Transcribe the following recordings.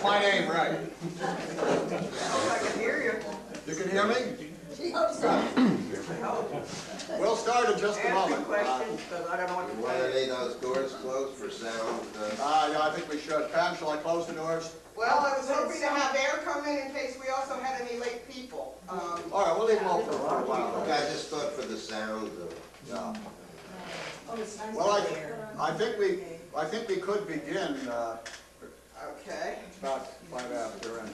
my name right. I can hear you. You can hear me? She hopes so. We'll start in just a Ask me moment. questions, because I don't know what to Want say. any of those doors closed for sound? Yeah, I think we should. Pam, shall I close the doors? Well, I was hoping to have air come in case we also had any late people. All right, we'll leave them open for a while. Okay, I just thought for the sound. Yeah. Oh, it's nice Well, to hear. I think we could begin Okay. about 5 after. And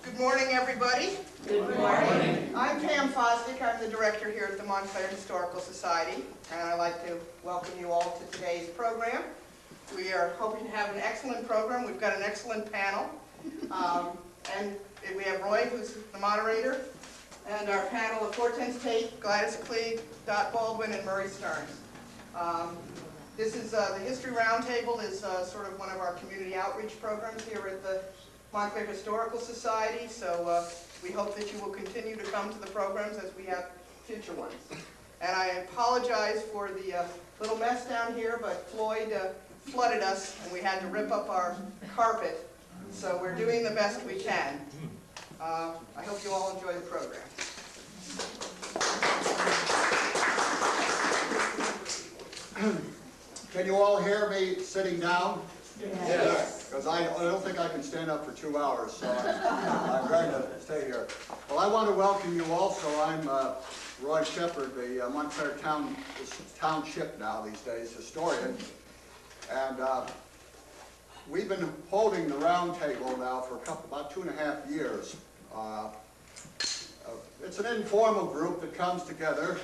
Good morning, everybody. Good morning. I'm Pam Fosdick. I'm the director here at the Montclair Historical Society, and I'd like to welcome you all to today's program. We are hoping to have an excellent program. We've got an excellent panel, and we have Roy, who's the moderator, and our panel of Hortense Tate, Gladys Clegg, Baldwin, and Murray Stearns. This is the History Roundtable is sort of one of our community outreach programs here at the Montclair Historical Society, so we hope that you will continue to come to the programs as we have future ones. And I apologize for the little mess down here, but Floyd flooded us and we had to rip up our carpet, so we're doing the best we can. I hope you all enjoy the program. can you all hear me sitting down? Yes. Because I don't think I can stand up for 2 hours, so I'm going to stay here. Well, I want to welcome you also. I'm Roy Shephard, the Montclair Township now these days historian, and we've been holding the roundtable now for about 2.5 years. It's an informal group that comes together,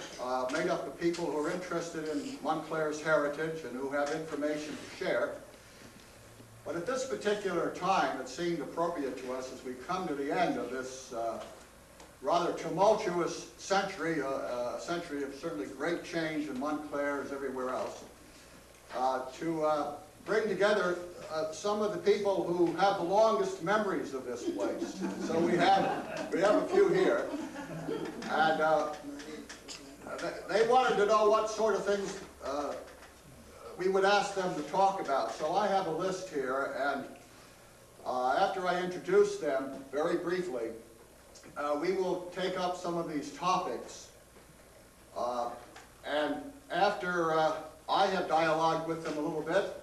made up of people who are interested in Montclair's heritage and who have information to share. But at this particular time, it seemed appropriate to us as we come to the end of this rather tumultuous century, a century of certainly great change in Montclair as everywhere else, to bring together some of the people who have the longest memories of this place. So we have a few here, and they wanted to know what sort of things we would ask them to talk about. So I have a list here, and after I introduce them very briefly, we will take up some of these topics. And after I have dialogued with them a little bit,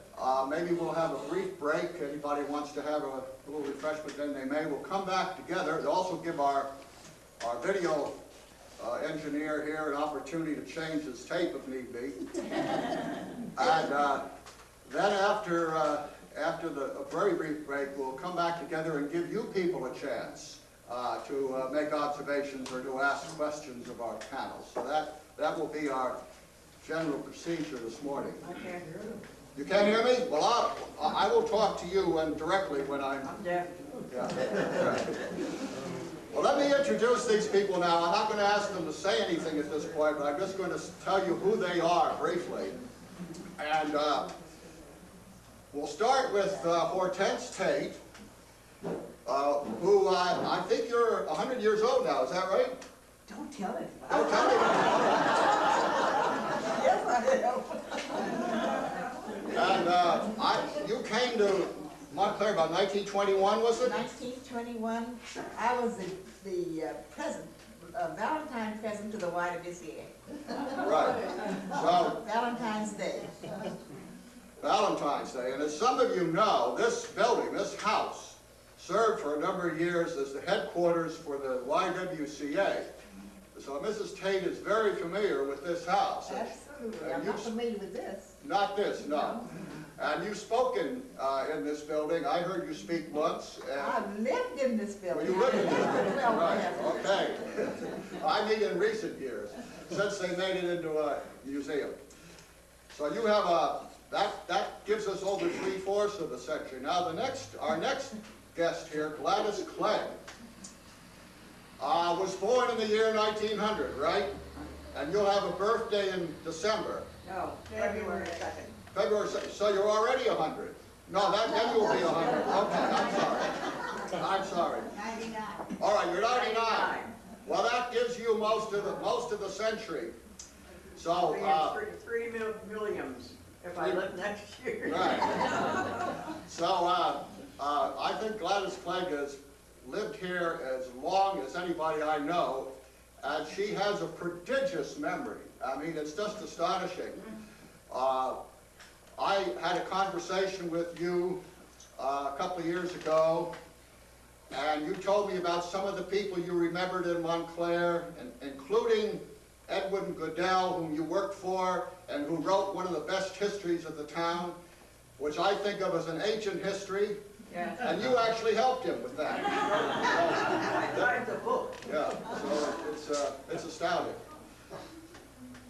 maybe we'll have a brief break. Anybody wants to have a little refreshment, then they may. We'll come back together. They'll also give our video engineer here an opportunity to change his tape if need be. And then after a very brief break, we'll come back together and give you people a chance to make observations or to ask questions of our panel. So that will be our general procedure this morning. I can't hear you. You can't hear me? Well, I will talk to you directly when I'm deaf. Yeah. Well, let me introduce these people now. I'm not going to ask them to say anything at this point, but I'm just going to tell you who they are briefly. And we'll start with Hortense Tate, who I think you're 100 years old now. Is that right? Don't tell it. Don't tell me. Yes, I am. And you came to Montclair about 1921, was it? 1921. I was the present, Valentine present to the YWCA. Right. So Valentine's Day. Valentine's Day. And as some of you know, this building, this house, served for a number of years as the headquarters for the YWCA. So Mrs. Tate is very familiar with this house. Absolutely. I'm not familiar with this. Not this, no. And you've spoken in this building. I heard you speak once. I've lived in this building. Well, you lived in this building, Well, right, yes. okay. I mean in recent years, since they made it into a museum. So you have that gives us over 3/4 of the century. Now our next guest here, Gladys Clegg, was born in the year 1900, right? And you'll have a birthday in December. No, February 2nd. February 2nd. So you're already 100. No, then you'll be 100. Okay, I'm sorry. I'm sorry. 99. All right, you're 99. Well, that gives you most of the century. So Three Williams. if I live next year. Right. So, I think Gladys Clegg has lived here as long as anybody I know, and she has a prodigious memory. I mean, it's just astonishing. I had a conversation with you a couple of years ago, and you told me about some of the people you remembered in Montclair, including Edwin Goodell, whom you worked for, and who wrote one of the best histories of the town, which I think of as an ancient history, and you actually helped him with that. I read the book. Yeah, so it's astounding.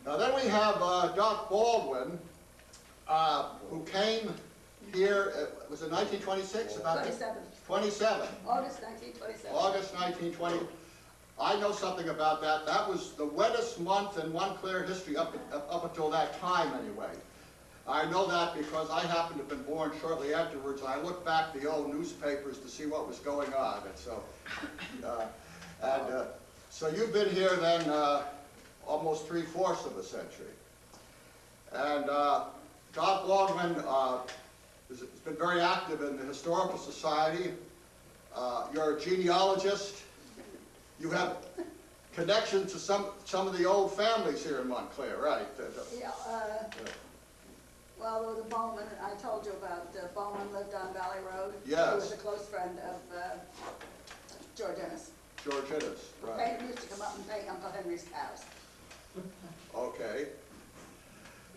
Now then we have Doc Baldwin, who came here, was it 1926? About 27. 27. August 1927. August 1920. I know something about that. That was the wettest month in Montclair history up until that time anyway. I know that because I happened to have been born shortly afterwards, and I looked back the old newspapers to see what was going on. And so you've been here then almost 3/4 of a century. And Doc Baldwin has been very active in the Historical Society. You're a genealogist. You have connections to some of the old families here in Montclair, right? Yeah, well, there was a Baldwin, I told you about, Baldwin lived on Valley Road. Yes. He was a close friend of George Ennis. George Ennis, right. He used to come up and pay Uncle Henry's cows. Okay.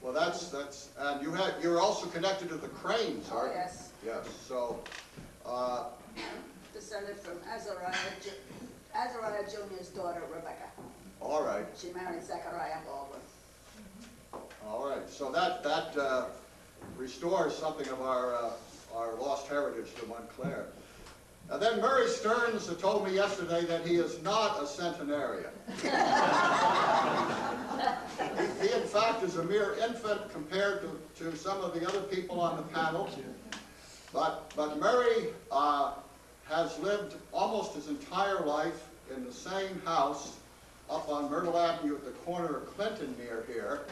Well, and you're also connected to the Cranes, Oh, aren't you? yes. Yes, so, Descended from Azariah Jr.'s daughter, Rebecca. all right, She married Zechariah Baldwin. all right. So that restores something of our lost heritage to Montclair. And then Murray Stearns told me yesterday that he is not a centenarian. He in fact is a mere infant compared to some of the other people on the panel. But Murray has lived almost his entire life in the same house up on Myrtle Avenue at the corner of Clinton near here.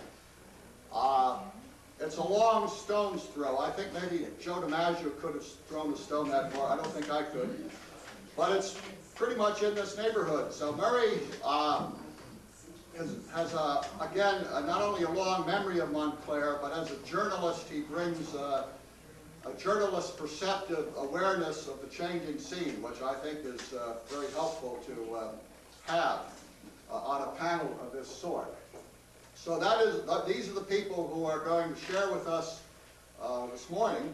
It's a long stone's throw. I think maybe Joe DiMaggio could have thrown the stone that far. I don't think I could. But it's pretty much in this neighborhood. So Murray has again, not only a long memory of Montclair, but as a journalist, he brings a journalist's perceptive awareness of the changing scene, which I think is very helpful to have on a panel of this sort. So these are the people who are going to share with us this morning.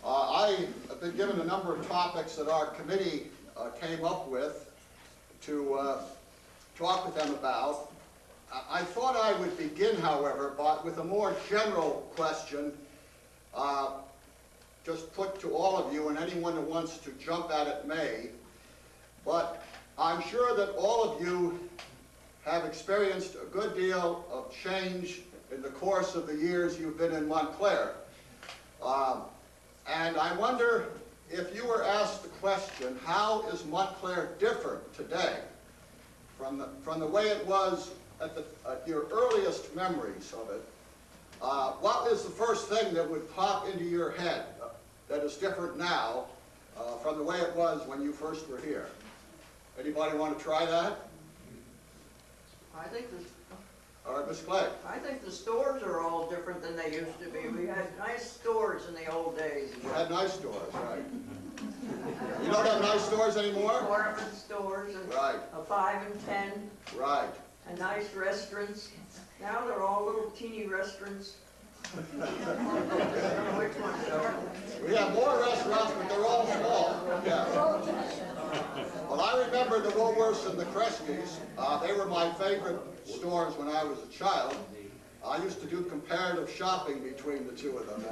I have been given a number of topics that our committee came up with to talk with them about. I thought I would begin, however, with a more general question, just put to all of you, and anyone who wants to jump at it may. But I'm sure that all of you have experienced a good deal of change in the course of the years you've been in Montclair. And I wonder if you were asked the question, how is Montclair different today from the way it was at your earliest memories of it? What is the first thing that would pop into your head that is different now from the way it was when you first were here? Anybody want to try that? All right, Ms. Clegg. I think the stores are all different than they used to be. We had nice stores in the old days. You had nice stores, right? You don't have nice stores anymore? Department stores and Right. a 5 and 10 Right. and nice restaurants. Now they're all little teeny restaurants. I don't know which ones are. We have more restaurants, but they're all small. Yeah. Well, I remember the Woolworths and the Kresge's. They were my favorite stores when I was a child. I used to do comparative shopping between the two of them.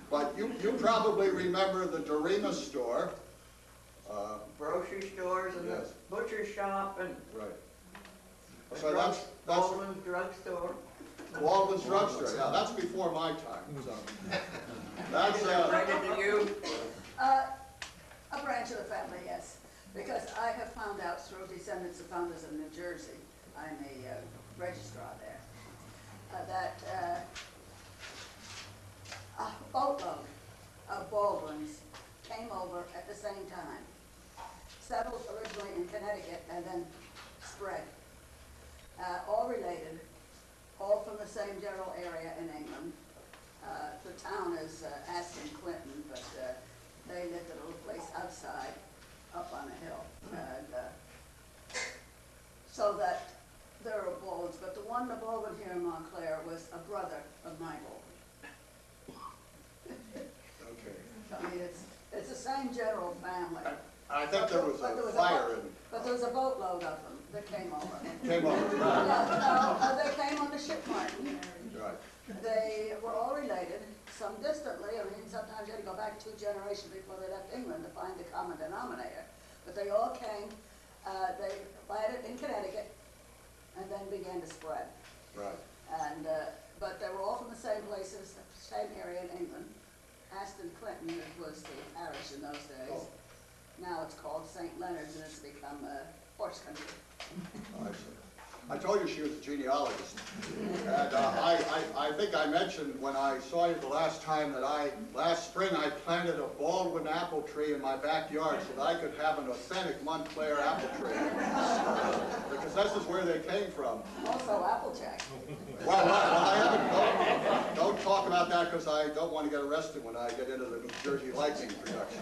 But you probably remember the Dorema store. Grocery stores and Yes. the butcher shop and Right. So that's Baldwin's drugstore. Baldwin's drugstore. Yeah, that's before my time. So that's Related to you? A branch of the family, yes. Because I have found out through descendants of founders in New Jersey, I'm a registrar there, that a boatload of Baldwins came over at the same time. Settled originally in Connecticut and then spread. All related, all from the same general area in England. The town is Aston Clinton, but they lived at a little place outside, up on a hill. And so that there are Baldwins, but the one, the Baldwin here in Montclair, was a brother of my Baldwin. Okay. I mean, it's the same general family. I think there was a fire in. But there was a boatload of them that came over. Came over, right. No, they came on the ship Martin. Right. They were all related, some distantly. I mean, sometimes you had to go back 2 generations before they left England to find the common denominator. But they all came, they landed in Connecticut and then began to spread. Right. And, but they were all from the same places, same area in England. Aston Clinton was the parish in those days. Oh. Now it's called St. Leonard's and it's become horse country. I see. I told you she was a genealogist. And I think I mentioned when I saw you the last time that last spring I planted a Baldwin apple tree in my backyard so that I could have an authentic Montclair apple tree. Because this is where they came from. Also Applejack. Well, I haven't, don't talk about that because I don't want to get arrested when I get into the New Jersey Lightning production.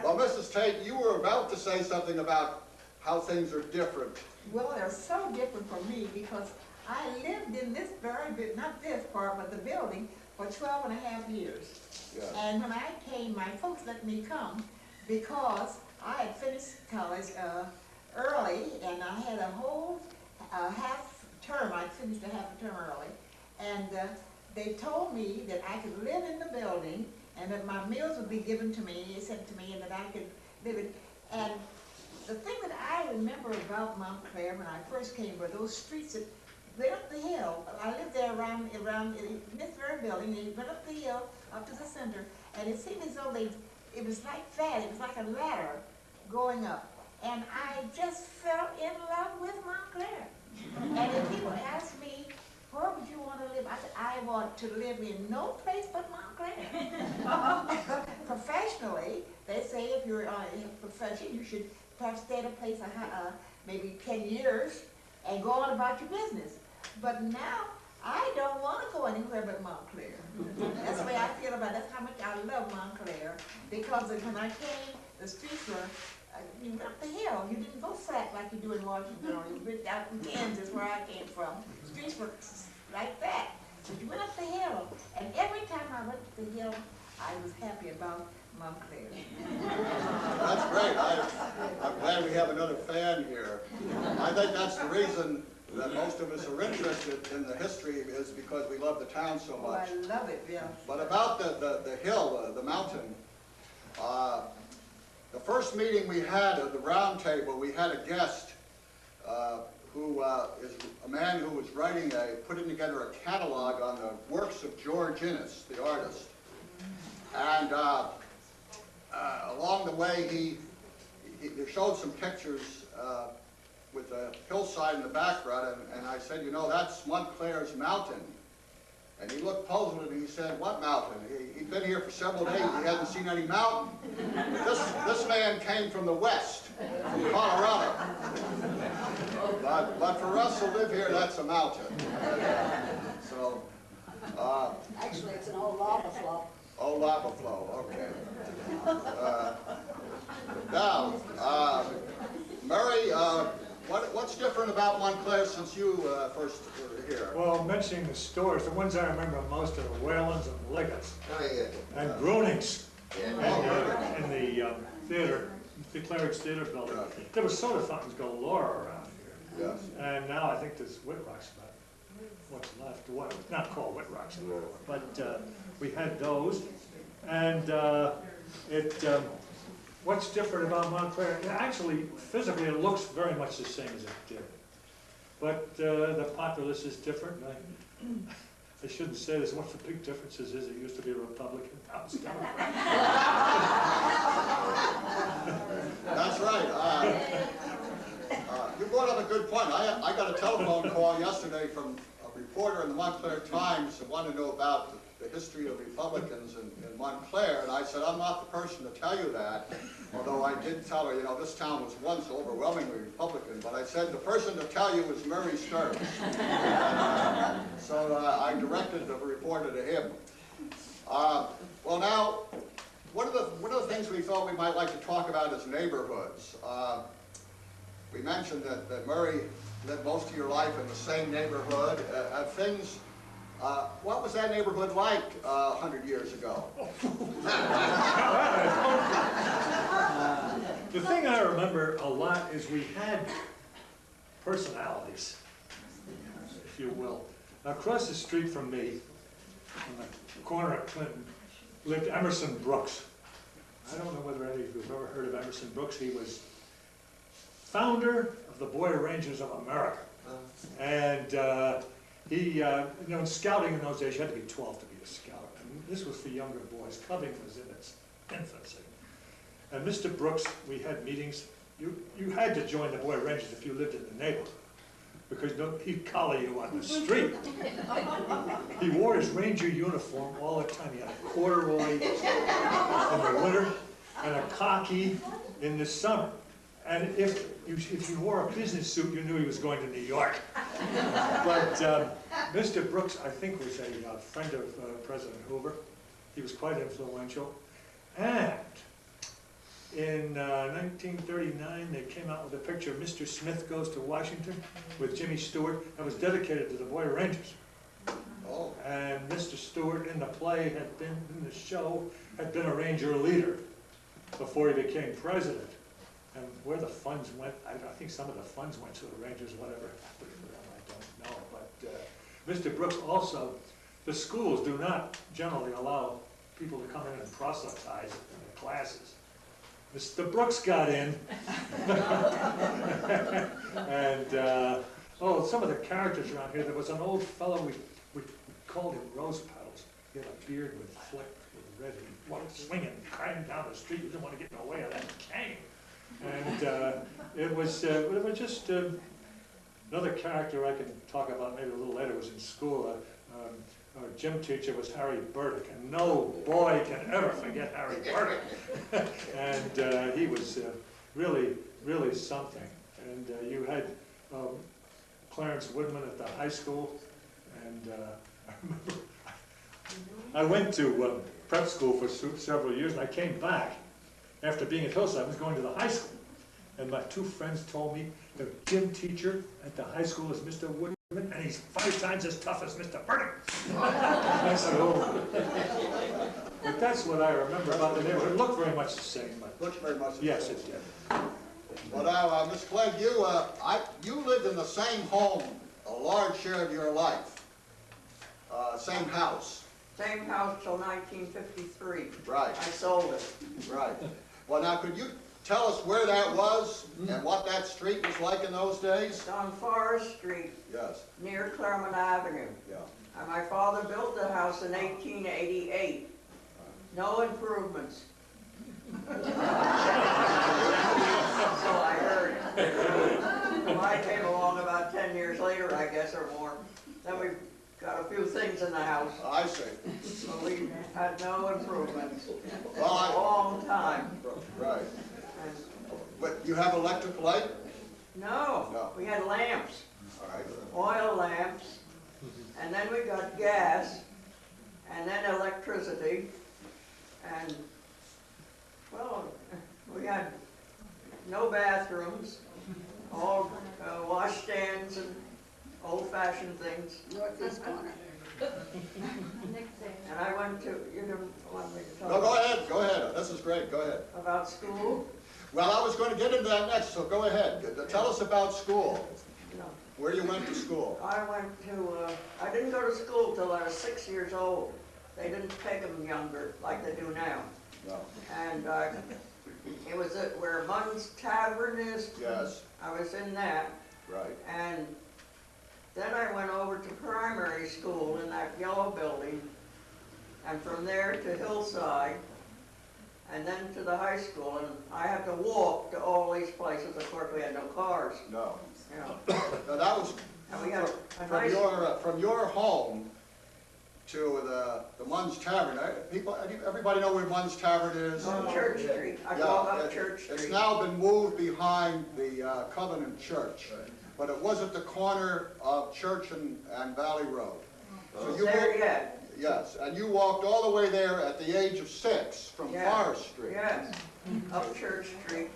Well, Mrs. Tate, you were about to say something about how things are different. Well, they're so different for me because I lived in this very bit, not this part, but the building for 12 and a half years. Yeah. And when I came, my folks let me come because I had finished college early and I had a whole half term. I finished a half a term early. And they told me that I could live in the building and that my meals would be given to me, sent to me, and that I could live in. And the thing that I remember about Montclair when I first came were those streets that went up the hill. I lived there around in this very building. They went up the hill, up to the center, and it seemed as though it was like that. It was like a ladder going up. And I just fell in love with Montclair. And if people ask me, where would you want to live? I said, I want to live in no place but Montclair. Professionally, they say if you're in a profession, you should perhaps stay at a place maybe 10 years and go on about your business. But now, I don't want to go anywhere but Montclair. That's the way I feel about it. That's how much I love Montclair. Because when I came, the streets were, you went up the hill. You didn't go flat like you do in Washington or you went out in Kansas where I came from. The streets were like that. But you went up the hill. And every time I went up the hill, I was happy about Montclair. That's great. I'm glad we have another fan here. I think that's the reason that most of us are interested in the history is because we love the town so Oh, much. I love it, yeah. But about the hill, the mountain, the first meeting we had at the Roundtable, we had a guest who is a man who was putting together a catalog on the works of George Innes, the artist. And along the way, he showed some pictures with a hillside in the background, and I said, you know, that's Montclair's mountain. And he looked puzzled and he said, what mountain? He'd been here for several days, he hadn't seen any mountain. This man came from the west, from Colorado. But for us to live here, that's a mountain. So, Actually, it's an old lava flow. oh, lava flow, okay. Now, Murray, what's different about Montclair since you first were here? Well, mentioning the stores, the ones I remember most are the Whalens and Liggett's Oh, yeah. and Bruning's Yeah. in the theater, the Claridge Theater building. There were soda fountains galore around here. Yes. And now I think there's Whitrock's about what's left. What, it's not called Whitrock's anymore, but we had those. And what's different about Montclair? Actually, physically, it looks very much the same as it did. But the populace is different. I shouldn't say this. One of the big differences is it used to be a Republican. Now it's Democrat. That's right. You brought up a good point. I got a telephone call yesterday from a reporter in the Montclair Times who wanted to know about the history of Republicans in Montclair, and I said, I'm not the person to tell you that, although I did tell her, you know, this town was once overwhelmingly Republican, but I said the person to tell you was Murray Stearns. So I directed the reporter to him. Well now, one of the things we thought we might like to talk about is neighborhoods. We mentioned that Murray lived most of your life in the same neighborhood. What was that neighborhood like 100 years ago? The thing I remember a lot is we had personalities, if you will. Across the street from me, on the corner of Clinton, lived Emerson Brooks. I don't know whether any of you have ever heard of Emerson Brooks. He was founder of the Boy Rangers of America. And he, you know, in scouting in those days, you had to be 12 to be a scout. And this was for younger boys. Clubbing was in its infancy. And Mr. Brooks, we had meetings. You had to join the Boy Rangers if you lived in the neighborhood, because he'd collar you on the street. He wore his ranger uniform all the time. He had a corduroy in the winter and a khaki in the summer. And if you wore a business suit, you knew he was going to New York. But Mr. Brooks, I think, was a friend of President Hoover. He was quite influential. And in 1939, they came out with a picture of Mr. Smith Goes to Washington with Jimmy Stewart. That was dedicated to the Boy Rangers. Oh. And Mr. Stewart in the play had been, in the show, had been a Ranger leader before he became president. And where the funds went, I think some of the funds went to the Rangers, whatever happened to them, I don't know. But Mr. Brooks also, the schools do not generally allow people to come in and proselytize in the classes. Mr. Brooks got in. And, oh, some of the characters around here, there was an old fellow, we called him Rose Petals. He had a beard with flick, with red, he wanted swinging, climbing down the street, he didn't want to get in the way of that cane. And it was just another character I can talk about maybe a little later was in school. Our gym teacher was Harry Burdick, and no boy can ever forget Harry Burdick. And he was really, really something. And you had Clarence Woodman at the high school, and I remember I went to prep school for several years, and I came back after being at Hillside. I was going to the high school, and my two friends told me the gym teacher at the high school is Mr. Woodman, and he's 5 times as tough as Mr. Burdick. I said, oh. But that's what I remember about the neighborhood. It looked very much the same. But Looks very much the yes, same. it did. Well now, Miss Clegg, you lived in the same home a large share of your life. Same house. Same house till 1953. Right. I sold it. Right. Well now, could you tell us where that was and what that street was like in those days? It's on Forest Street, Yes. near Claremont Avenue. Yeah. And my father built the house in 1888. No improvements. So I heard. I came along about 10 years later, I guess, or more. Then we got a few things in the house. I see. But we had no improvements. Well, A long time. Right. And But you have electric light? no, No. we had lamps, All right. oil lamps, and then we got gas, and then electricity, and, well, we had no bathrooms, all washstands and old-fashioned things. Northeast corner. And I went to, you don't want me to No, talk go ahead. Go ahead. This is great. Go ahead. about school? Well, I was going to get into that next, so go ahead. Tell us about school. No. Where you went to school. I went to, I didn't go to school till I was 6 years old. They didn't take them younger like they do now. No. And it was at where Munn's Tavern is. Yes. I was in that. Right. And then I went over to primary school in that yellow building. And from there to Hillside. And then to the high school. And I had to walk to all these places. Of course, we had no cars. No. You know. Now that was And we had a From nice, from your home to the Munn's Tavern, everybody know where Munn's Tavern is? on Church Street. I Yeah, walk up Church It's Street. now been moved behind the Covenant Church, but it was at the corner of Church and Valley Road. So you There walked- yet. Yes, and you walked all the way there at the age of 6 from Yeah. Forest Street. Yes, up Church Street.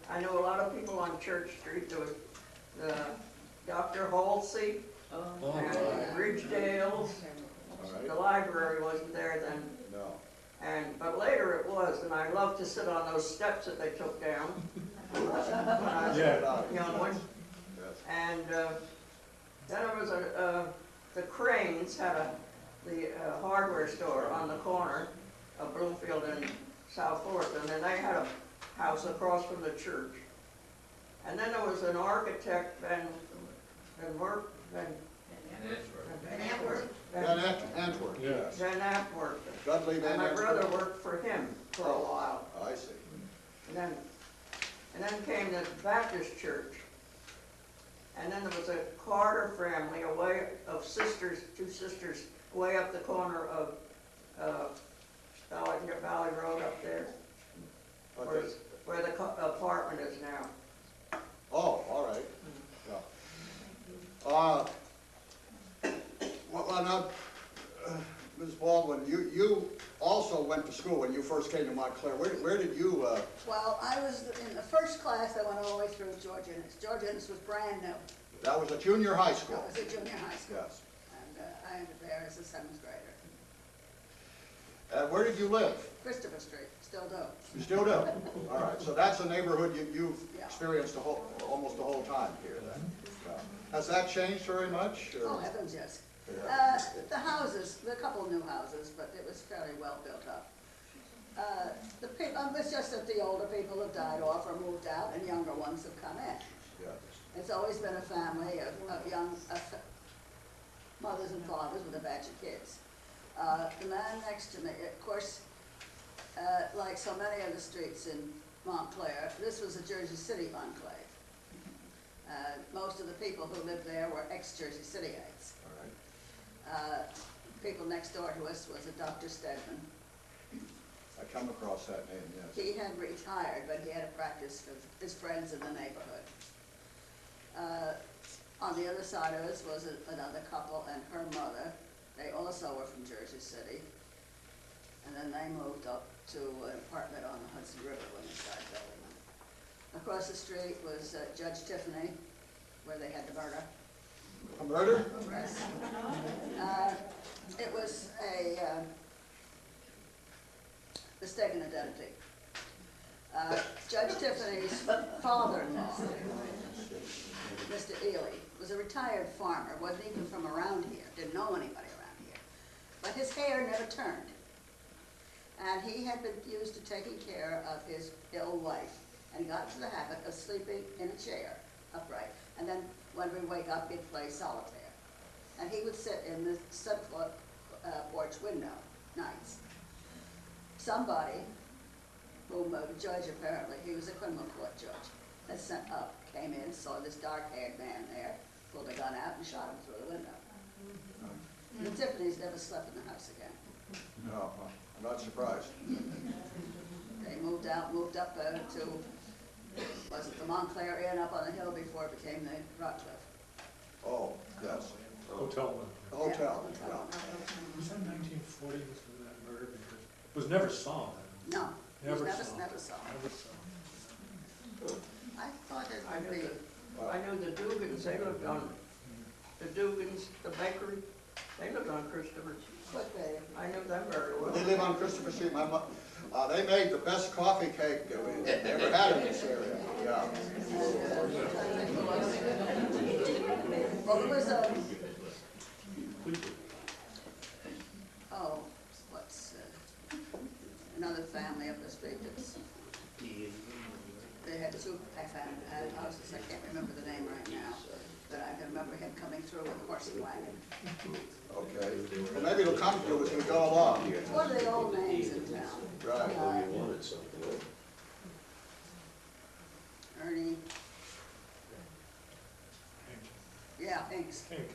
I know a lot of people on Church Street. There was Dr. Halsey and Ridgedale's. All The right, library wasn't there then, no. but later it was, and I loved to sit on those steps that they took down when I was Yeah. a young one. Yes. And then there was the Cranes had the hardware store on the corner of Bloomfield and South Fork, and then they had a house across from the church. And then there was an architect, Van Antwerp. Antwerp, Yeah. yes. Van Antwerp. Dudley And Van my Antwerp. brother worked for him for a while. I see. And then came the Baptist church. And then there was a Carter family, two sisters, way up the corner of Valley Road up there, Okay. where the apartment is now. Oh, all right, yeah. Well, now, Ms. Baldwin, you also went to school when you first came to Montclair. Where did you, Well, I was in the first class that went all the way through George Innes. George Innes was brand new. that was a junior high I school? was at junior high school. Yes. And I ended there as a 7th grader. And where did you live? Christopher Street, still do. You still do? All right, so that's a neighborhood you've Yeah. experienced almost the whole time here then? Yeah. Has that changed very much? or- Oh, heavens, yes. Yeah. The houses, there are a couple new houses, but it was fairly well built up. The people, it's just that the older people have died off or moved out and younger ones have come in. Yeah. It's always been a family of young mothers and fathers with a batch of kids. The man next to me, of course, like so many of the streets in Montclair, this was a Jersey City enclave. Most of the people who lived there were ex-Jersey Cityites. All right. People next door to us was a Dr. Stedman. I come across that name, yes. He had retired, but he had a practice for his friends in the neighborhood. On the other side of us was another couple and her mother. They also were from Jersey City. And then they moved up to an apartment on the Hudson River when they started building them. Across the street was Judge Tiffany, where they had the murder. A murder? Yes. It was a mistaken identity. Judge Tiffany's father-in-law, Mr. Ely, was a retired farmer, wasn't even from around here, didn't know anybody around here. But his hair never turned. And he had been used to taking care of his ill wife and got into the habit of sleeping in a chair, upright. And then when we wake up, he'd play solitaire. And he would sit in the porch window nights. Somebody, whom a judge apparently, he was a criminal court judge, had sent up, came in, saw this dark-haired man there, pulled a gun out and shot him through the window. The Tiffany's never slept in the house again. No, I'm not surprised. They moved up to, was it the Montclair Inn up on the hill before it became the Rockcliffe? Oh, yes. Hotel. The hotel, Yeah, yeah. Was that 1940 was that murder? Because it was never solved. No, it was Never saw. never saw. Never solved. I thought it I would knew be, I knew the Dugans, they lived on, the Dugans, the bakery, they lived on Christopher. could be. I knew them very well. They live on Christopher Street. They made the best coffee cake that we ever had in this area, yeah. Well, there was another family up the street that's, they had two houses, I can't remember the name right now, but I can remember him coming through with a horse and wagon. Okay. Well, maybe it'll come to us as we go along. It's one of the old names in town. Right. Ernie, Yeah, Hinks. Pink.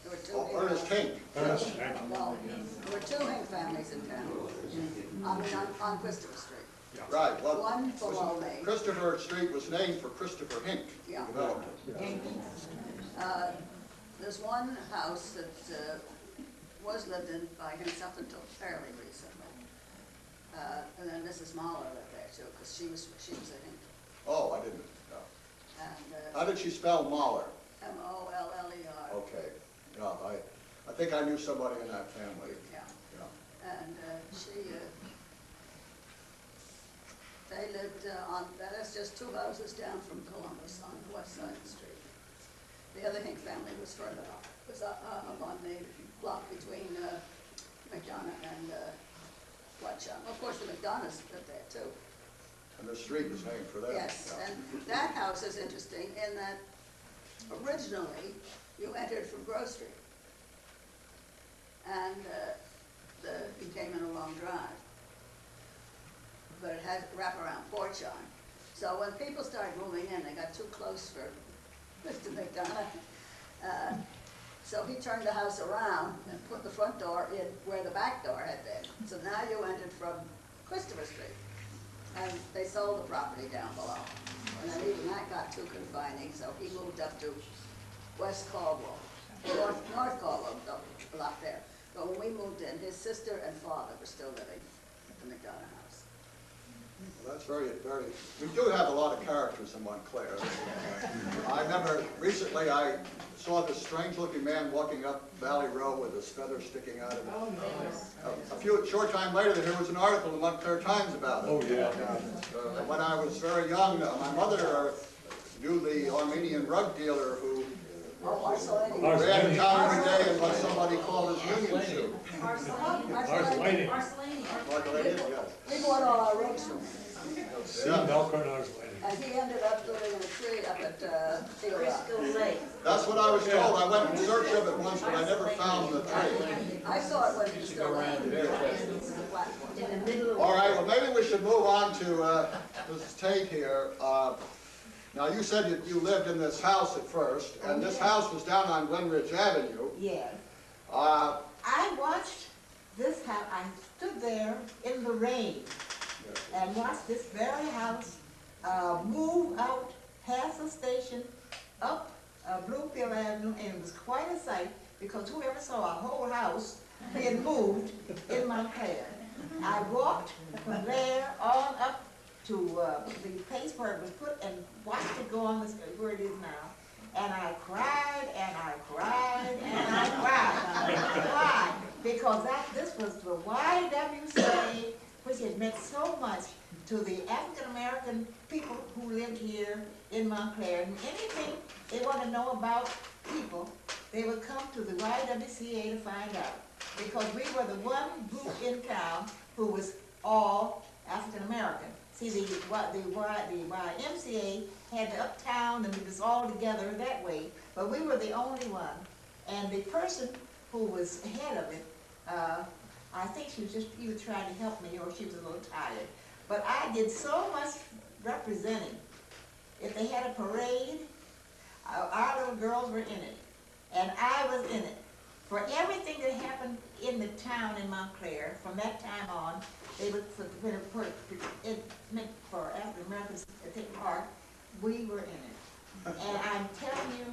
There were two. Oh, Hink Ernest families. Hink. Ernest, thank you. No, there were two Hink families in town, on Christopher Street. Right, well, One below me. Christopher Street was named for Christopher Hink. Yeah. Developed it. There's one house that was lived in by Hinks up until fairly recently. And then Mrs. Mahler lived there too, because she was a Hink. Oh, I didn't know. And How did she spell Mahler? Moller. Okay, yeah, I think I knew somebody in that family. Yeah. Yeah. And they lived that's just 2 houses down from Columbus on the west side of the street. The other Hink family was further up, up on the block between McDonough and Bloodshot. Of course, the McDonoughs lived there too. And the street was named for them. Yes, Yeah. and that house is interesting in that originally you entered from Grove Street. And you came in a long drive. But it had a wraparound porch on. So when people started moving in, they got too close for Mr. McDonough. So he turned the house around and put the front door in where the back door had been. So now you entered from Christopher Street. And they sold the property down below. And then even that got too confining, so he moved up to West Caldwell, North Caldwell, the block there. But when we moved in, his sister and father were still living at the McDonough house. Well, that's very, we do have a lot of characters in Montclair. I remember recently I saw this strange-looking man walking up Valley Road with his feathers sticking out of it. A short time later, there was an article in the Montclair Times about it. Oh, yeah. When I was very young, my mother knew the Armenian rug dealer who ran town every day in what somebody called his union suit. Arslanian. Yes. We bought all our rugs from him. See, Melker and Arslanian. And he ended up living in a tree up at Theodore. Lake. That's what I was told. I went in search of it once, but I never found the tree. I saw it when he was still around. In the middle of. All right, well, maybe we should move on to Mrs. Tate here. Now, you said that you lived in this house at first, and this house was down on Glenridge Avenue. Yes. Uh, I watched this house, I stood there in the rain and watched this very house move out past the station up Bloomfield Avenue, and it was quite a sight because whoever saw a whole house being moved in Montclair. I walked from there on up to the place where it was put and watched it go on where it is now. And I cried, and I cried, and I cried. Why? Because this was the YWCA, which had meant so much to the African-American people who lived here in Montclair. And anything they want to know about people, they would come to the YWCA to find out. Because we were the one group in town who was all African-American. See, the YMCA had the uptown and it was all together that way, but we were the only one. And the person who was head of it, I think she was just either trying to help me or she was a little tired. But I did so much representing. If they had a parade, our little girls were in it, and I was in it. For everything that happened in the town in Montclair, from that time on, they would, it meant for African Americans to take part, we were in it. And I'm telling you,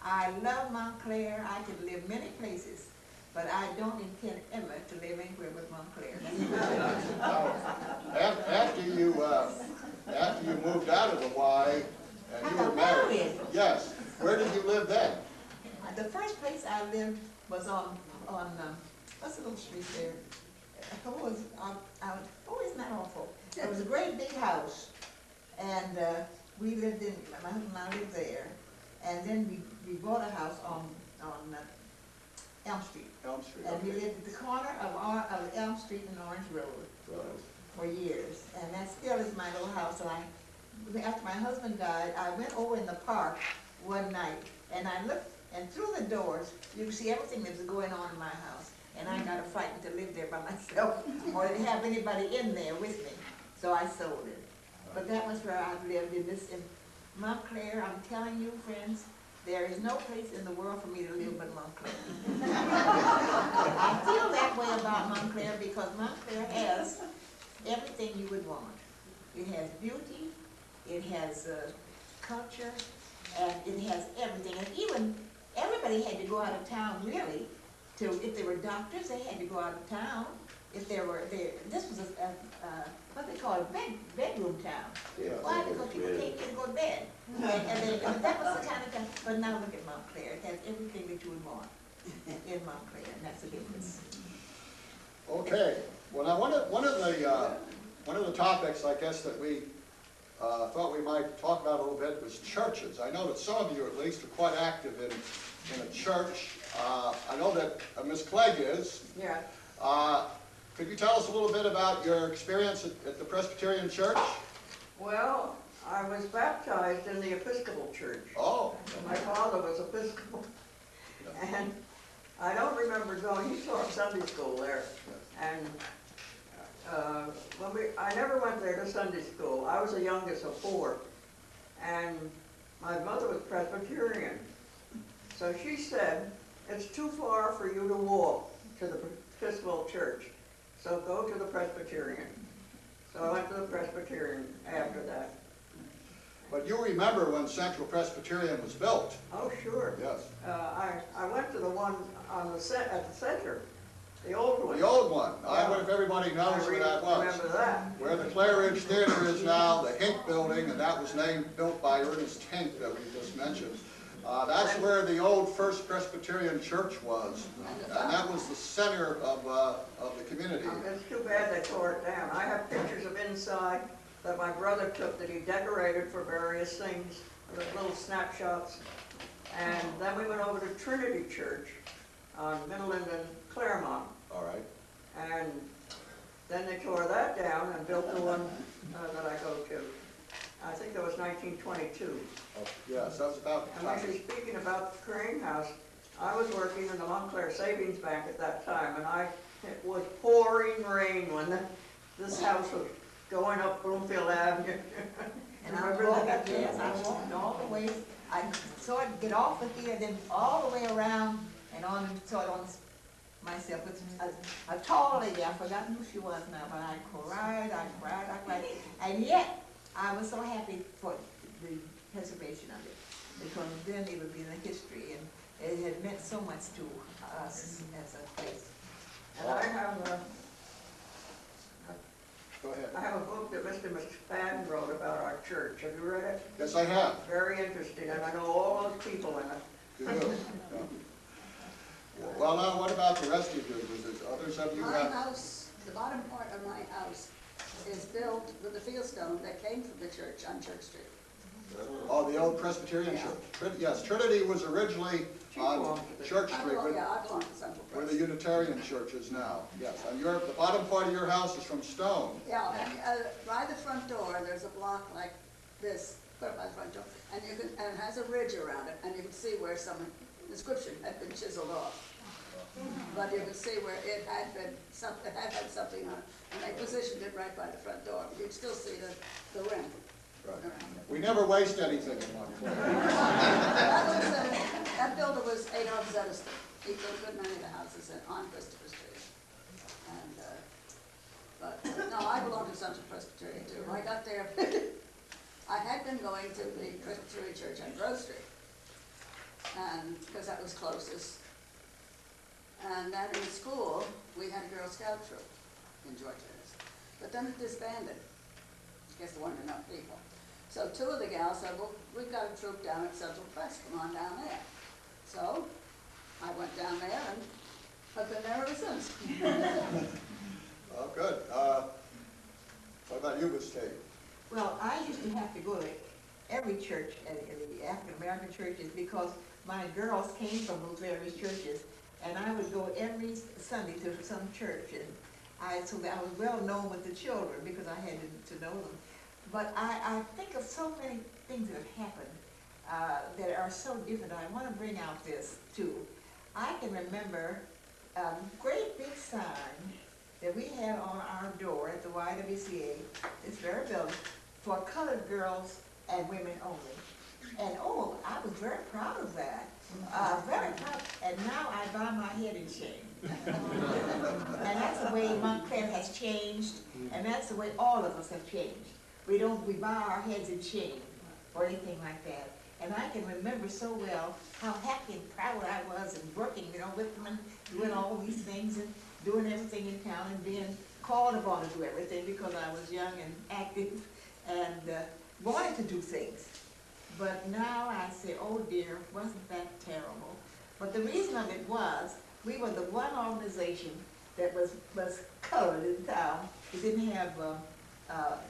I love Montclair. I could live many places, but I don't intend ever to live anywhere but Montclair. after you moved out of the Y and you were married, yes, where did you live then? The first place I lived was on what's the little street there? Isn't that awful? It was a great big house, and we lived in, my husband and I lived there, and then we bought a house on Elm Street. Elm Street. And we Okay. lived at the corner of Elm Street and Orange Road for years, and that still is my little house. And after my husband died, I went over in the park one night, and I looked, and through the doors, you could see everything that was going on in my house. And I got frightened to live there by myself, or to have anybody in there with me. So I sold it. But that was where I've lived in Montclair. I'm telling you, friends, there is no place in the world for me to live but Montclair. I feel that way about Montclair because Montclair has everything you would want. It has beauty, it has culture, and it has everything. And even everybody had to go out of town really. If they were doctors, they had to go out of town. If there were, this was what they call a bedroom town. Yeah. Why? Because people can't get to go to bed. And that was the kind of town. But now look at Montclair. It has everything that you would want in Montclair, and that's the difference. Okay, well now one of the topics I guess that we thought we might talk about a little bit was churches. I know that some of you at least are quite active in a church. I know that Miss Clegg is. Yeah. Could you tell us a little bit about your experience at the Presbyterian Church? Well, I was baptized in the Episcopal Church. Oh. My father was Episcopal. And I don't remember going, he taught Sunday school there. And I never went there to Sunday school. I was the youngest of 4. And my mother was Presbyterian. So she said, it's too far for you to walk to the Episcopal Church. So go to the Presbyterian. So I went to the Presbyterian after that. But you remember when Central Presbyterian was built? Oh, sure. Yes. I went to the one on at the center, the old one. The old one. Yeah. I wonder if everybody knows where that was. Remember that. Where the Clare Ridge Theater is now, the Hink Building, and that was built by Ernest Hink that we just mentioned. That's where the old First Presbyterian Church was, and that was the center of the community. It's too bad they tore it down. I have pictures of inside that my brother took that he decorated for various things, little snapshots. And then we went over to Trinity Church on Midland and Claremont. All right. And then they tore that down and built the one that I go to. I think it was 1922. Oh, yes, that was about the And time. actually, speaking about the Crane House, I was working in the Montclair Savings Bank at that time, and it was pouring rain when this house was going up Bloomfield Avenue. And I walked all the way, I saw it get off of here, then all the way around and on, and saw it on myself. It's a tall lady, I've forgotten who she was now, but I cried, and yet I was so happy for the preservation of it, because then it would be in the history, and it had meant so much to us as a place. And I have Go ahead. a book that Mr. McSpadden wrote about our church. Have you read it? Yes, I have. Very interesting, and I know all those people in it. You do. Yeah. Well, now, what about the rest of you? Was there others of you My have? house, the bottom part of my house is built with the fieldstone that came from the church on Church Street. Oh, the old Presbyterian Yeah. Church. Yes, Trinity was originally on belonged to the- Church Street, I belong to Central where the Press. Unitarian Church is now. Yes, and the bottom part of your house is from stone. Yeah, and by the front door, there's a block like this, put by the front door, and it has a ridge around it, and you can see where some inscription had been chiseled off. But you can see where it had had something on it, and they positioned it right by the front door. You can still see the rim Right. around it. We never waste anything in Montclair. That builder was Adolph Zettersten. He built a good many of the houses on Christopher Street. And, but, no, I belong to Central Presbyterian too. When I got there, I had been going to the Presbyterian Church on Grove Street, and, because that was closest. And then in school, we had a Girl Scout troop in Georgia. But then it disbanded. I guess there weren't enough people. So 2 of the gals said, well, we've got a troop down at Central Press, come on down there. So I went down there and I've been there ever since. Oh, good. What about you, Miss Tate? Well, I used to have to go to every church, in the African-American churches, because my girls came from those various churches, and I would go every Sunday to some church, and so that I was well known with the children because I had to know them. But I think of so many things that have happened that are so different. I want to bring out this too. I can remember a great big sign that we had on our door at the YWCA, this very building, for colored girls and women only. And oh, I was very proud of that. Very proud. And now I bow my head in shame. And that's the way Montclair has changed, and that's the way all of us have changed. We bow our heads in shame or anything like that. And I can remember so well how happy and proud I was in working, with them and doing all these things and doing everything in town and being called upon to do everything because I was young and active and wanted to do things. But now I say, oh dear, wasn't that terrible? But the reason of it was, we were the one organization that was colored in town. We didn't have a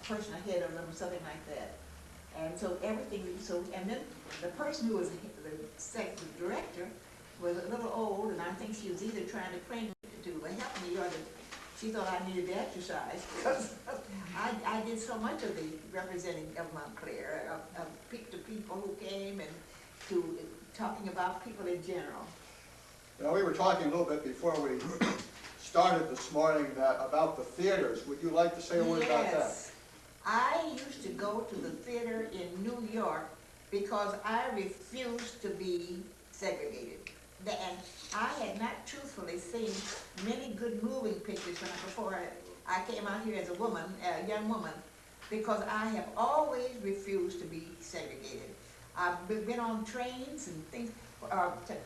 person ahead of them or something like that. And so everything, and then the person who was the section director was a little old, and I think she was either trying to train me to help me or she thought I needed the exercise because I did so much of the representing of Montclair, of people who came and to talking about people in general. We were talking a little bit before we started this morning about the theaters. Would you like to say a word about that? Yes. I used to go to the theater in New York because I refused to be segregated. And I had not truthfully seen many good moving pictures before I came out here as a woman, a young woman, because I have always refused to be segregated. I've been on trains and things,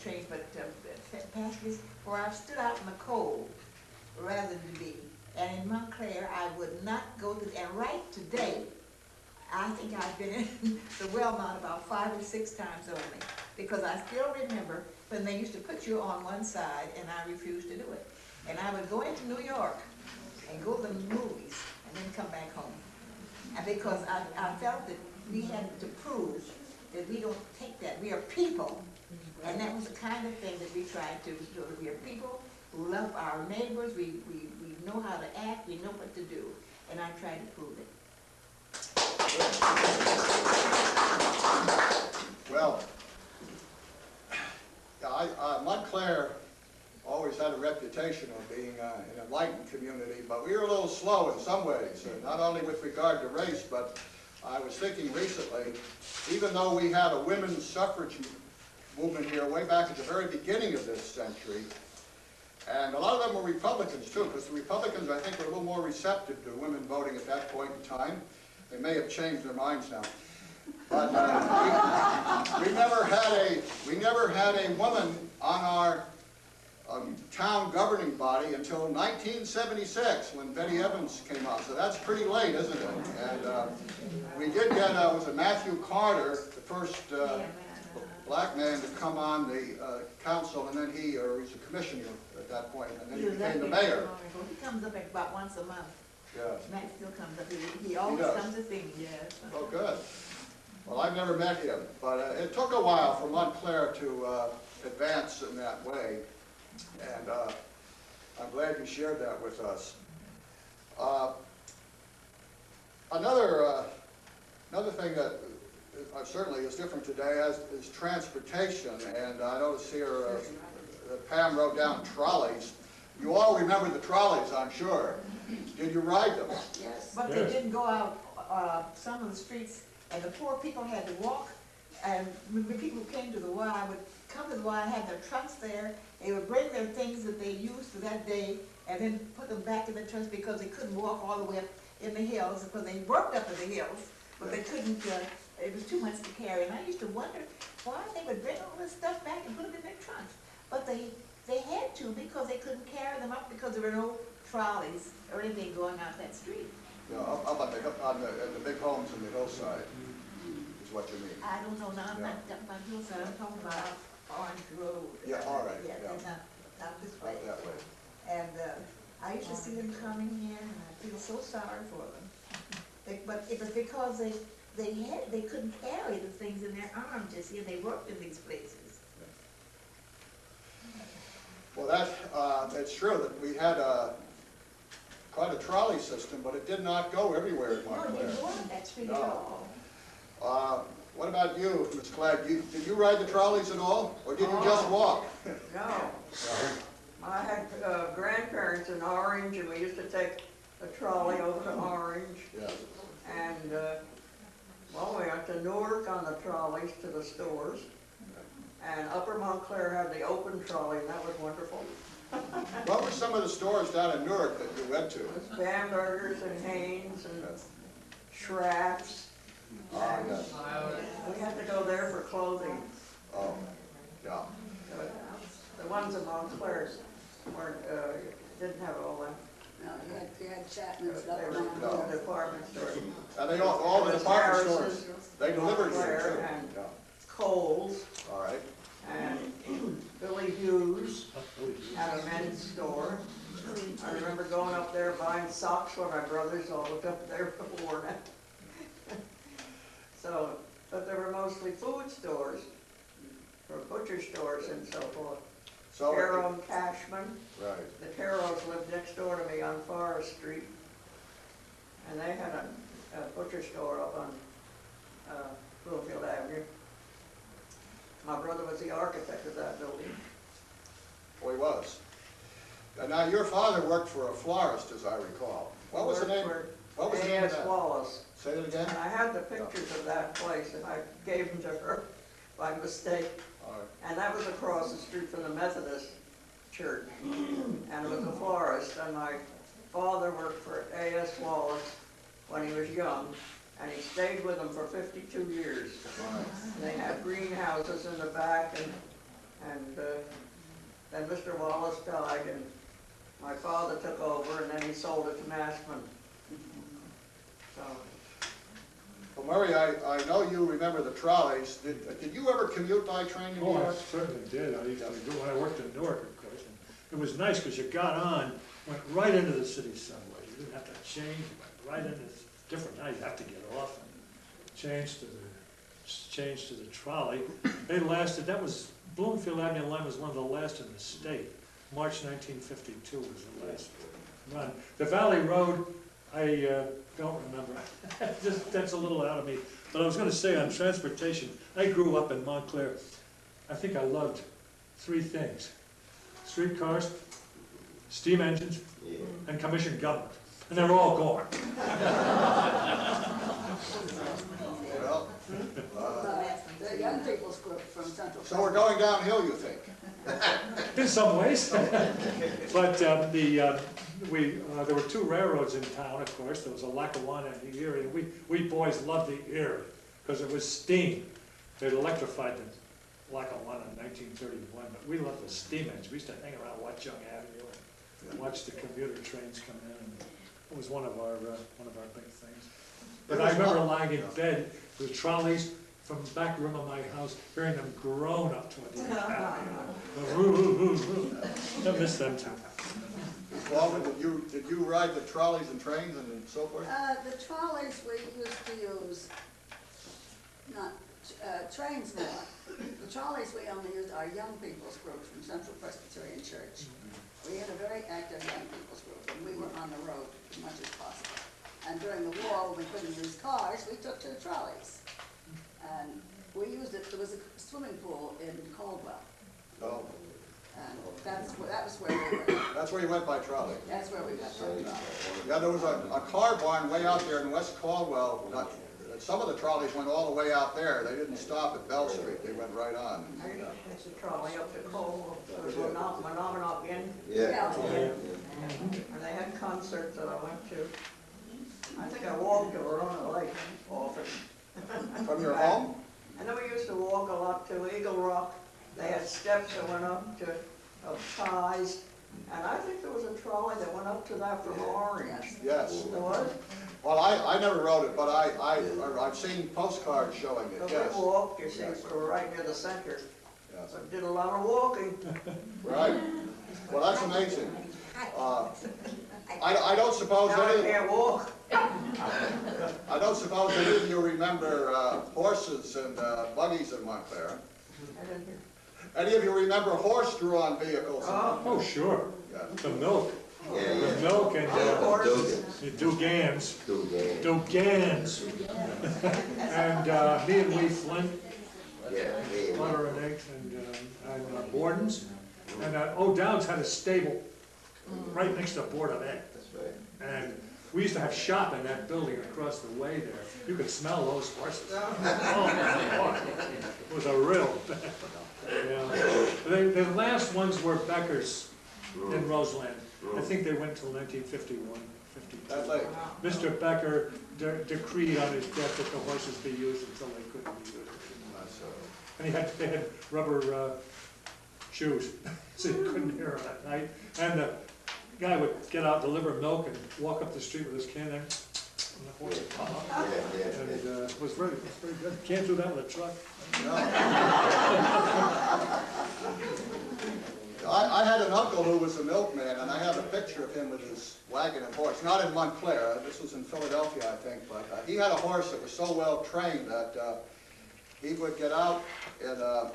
trains, but passages where I've stood out in the cold rather than be. And in Montclair, I would not go to, and right today, I think I've been in the Wellmont about 5 or 6 times only, because I still remember when they used to put you on one side, and I refused to do it. And I would go into New York and go to the movies, and then come back home. And because I felt that we had to prove that we don't take that. We are people, and that was the kind of thing that we tried to do. We are people who love our neighbors, we know how to act, we know what to do, and I tried to prove it. Well, Montclair always had a reputation of being an enlightened community, but we were a little slow in some ways, not only with regard to race, but I was thinking recently, even though we had a women's suffrage movement here way back at the very beginning of this century, and a lot of them were Republicans too, because the Republicans, I think, were a little more receptive to women voting at that point in time. They may have changed their minds now. But we never had a woman on our town governing body until 1976 when Betty Evans came out. So that's pretty late, isn't it? And we did get, was it Matthew Carter, the first black man to come on the council, and then he's a commissioner at that point, and then he became the mayor. He comes up about once a month. Yes. Matt still comes up. He always comes to see me, yes. Oh, good. Well, I've never met him, but it took a while for Montclair to advance in that way, and I'm glad you shared that with us. Another thing that certainly is different today is transportation, and I noticed here that Pam wrote down trolleys. You all remember the trolleys, I'm sure. Did you ride them? Yes. But they didn't go out some of the streets, and the poor people had to walk. And when the people who came to the Y would come to the Y, have their trunks there. They would bring their things that they used for that day, and then put them back in the trunks because they couldn't walk all the way up in the hills, because they worked up in the hills, but they couldn't. It was too much to carry. And I used to wonder why they would bring all this stuff back and put them in their trunks. But they had to, because they couldn't carry them up because there were no trolleys or anything going out that street. Yeah, up on the big homes in the hillside is what you mean. I don't know, now I'm not up on hillside, I'm talking about Orange Road. Yeah, all right, Yeah, yeah. not this way. Not that way. And I used to see them coming here, and I feel so sorry for them. But it was because they couldn't carry the things in their arms, you see, and they worked in these places. Well, that's true that we had quite a trolley system, but it did not go everywhere in Montclair. No, they weren't that street at all. What about you, Ms. Clegg? Did you ride the trolleys at all, or did you just walk? No. I had grandparents in Orange, and we used to take a trolley over to Orange. Yeah. And Well, we went to Newark on the trolleys to the stores, and Upper Montclair had the open trolley, and that was wonderful. What were some of the stores down in Newark that you went to? It was Bamberger's and Haynes and Schraff's. Ah, yes. We had to go there for clothing. Oh, yeah. The ones in Montclair weren't, didn't have all that. No, you had Chapman's stuff They were around No. here. the department stores. And they all the department stores, they delivered here too. Montclair and Yeah. Kohl's All right. and Billy Hughes had a men's store. I remember going up there buying socks for my brothers, all looked up there before that. So, but there were mostly food stores, or butcher stores and so forth. So, Carroll and Cashman. right. The Carrolls lived next door to me on Forest Street. And they had a butcher store up on Bloomfield Avenue. My brother was the architect of that building. Oh, he was. And now your father worked for a florist, as I recall. What was the name? What was the name of A.S. that? Wallace. Say that again? And I had the pictures of that place, and I gave them to her by mistake. All right. And that was across the street from the Methodist church. And it was a florist, and my father worked for A.S. Wallace when he was young, and he stayed with them for 52 years. All right. And they had greenhouses in the back, and then Mr. Wallace died, and my father took over, and then he sold it to Mashman. So, Well, Murray, I know you remember the trolleys. Did you ever commute by train to New Oh, I York? certainly did. I used to do when I worked in Newark, of course. And it was nice because you got on, went right into the city subway. You didn't have to change, you went right into this different, now you have to get off and change to the trolley. They lasted, that was, Bloomfield Avenue line was one of the last in the state. March 1952 was the last run. The Valley Road, I don't remember. That's a little out of me. But I was going to say on transportation, I grew up in Montclair. I think I loved three things: streetcars, steam engines, and commission government. And they're all gone. Well, The young people's group from Central. so we're going downhill, you think? In some ways. But there were two railroads in town, of course. There was a Lackawanna and the Erie. And we boys loved the Erie because it was steam. They'd electrified the Lackawanna in 1931, but we loved the steam engine. We used to hang around Watchung Avenue and watch the commuter trains come in. And it was one of our big things. But I remember lying in bed with trolleys from the back room of my house, hearing them groan up toward the academy. I miss them too. Baldwin, did you ride the trolleys and trains and so forth? The trolleys we used to use, not trains more. The trolleys we only used are young people's group from Central Presbyterian Church. We had a very active young people's group, and we were on the road as much as possible. And during the war, when we couldn't use cars, we took to the trolleys. And we used it, there was a swimming pool in Caldwell. Oh, And that was where we were. that's where you went by trolley. That's where we got from. Yeah, there was a car barn way out there in West Caldwell. Some of the trolleys went all the way out there. They didn't stop at Bell Street. They went right on. I used to take the trolley up to Cole, Monadnock Inn, Yeah. and they had concerts that I went to. I think I walked to Verona Lake often. From your home? And then we used to walk a lot to Eagle Rock. They had steps that went up to Ties. And I think there was a trolley that went up to that from Orange. Yes. There was? Well, I never rode it, but I've seen postcards showing it, So yes. we walked, you see, we were right near the center. Yes. So did a lot of walking. Right. Well, that's amazing. I don't suppose Now I any, can't walk. I don't suppose any of you remember horses and buggies in Montclair. I didn't hear. Any of you remember horse-drawn vehicles? Oh, sure. Yeah. The milk. The milk and the Dugans. Dugans. And me and Lee Flint, butter and eggs, and Borden's. And O'Dowd's had a stable right next to Board of Ed. And We used to have shop in that building across the way there. You could smell those horses. Oh, my God. It was a real, yeah. The last ones were Becker's in Roseland. I think they went till 1951, 52. That late. Mr. Becker decreed on his death that the horses be used until they couldn't be used. And they had rubber shoes, so you couldn't hear them at night. And the guy would get out, deliver milk, and walk up the street with his can, and the horse would come up. And it was very good. Can't do that with a truck. No. I had an uncle who was a milkman, and I have a picture of him with his wagon and horse. Not in Montclair, this was in Philadelphia, I think, but he had a horse that was so well trained that he would get out in a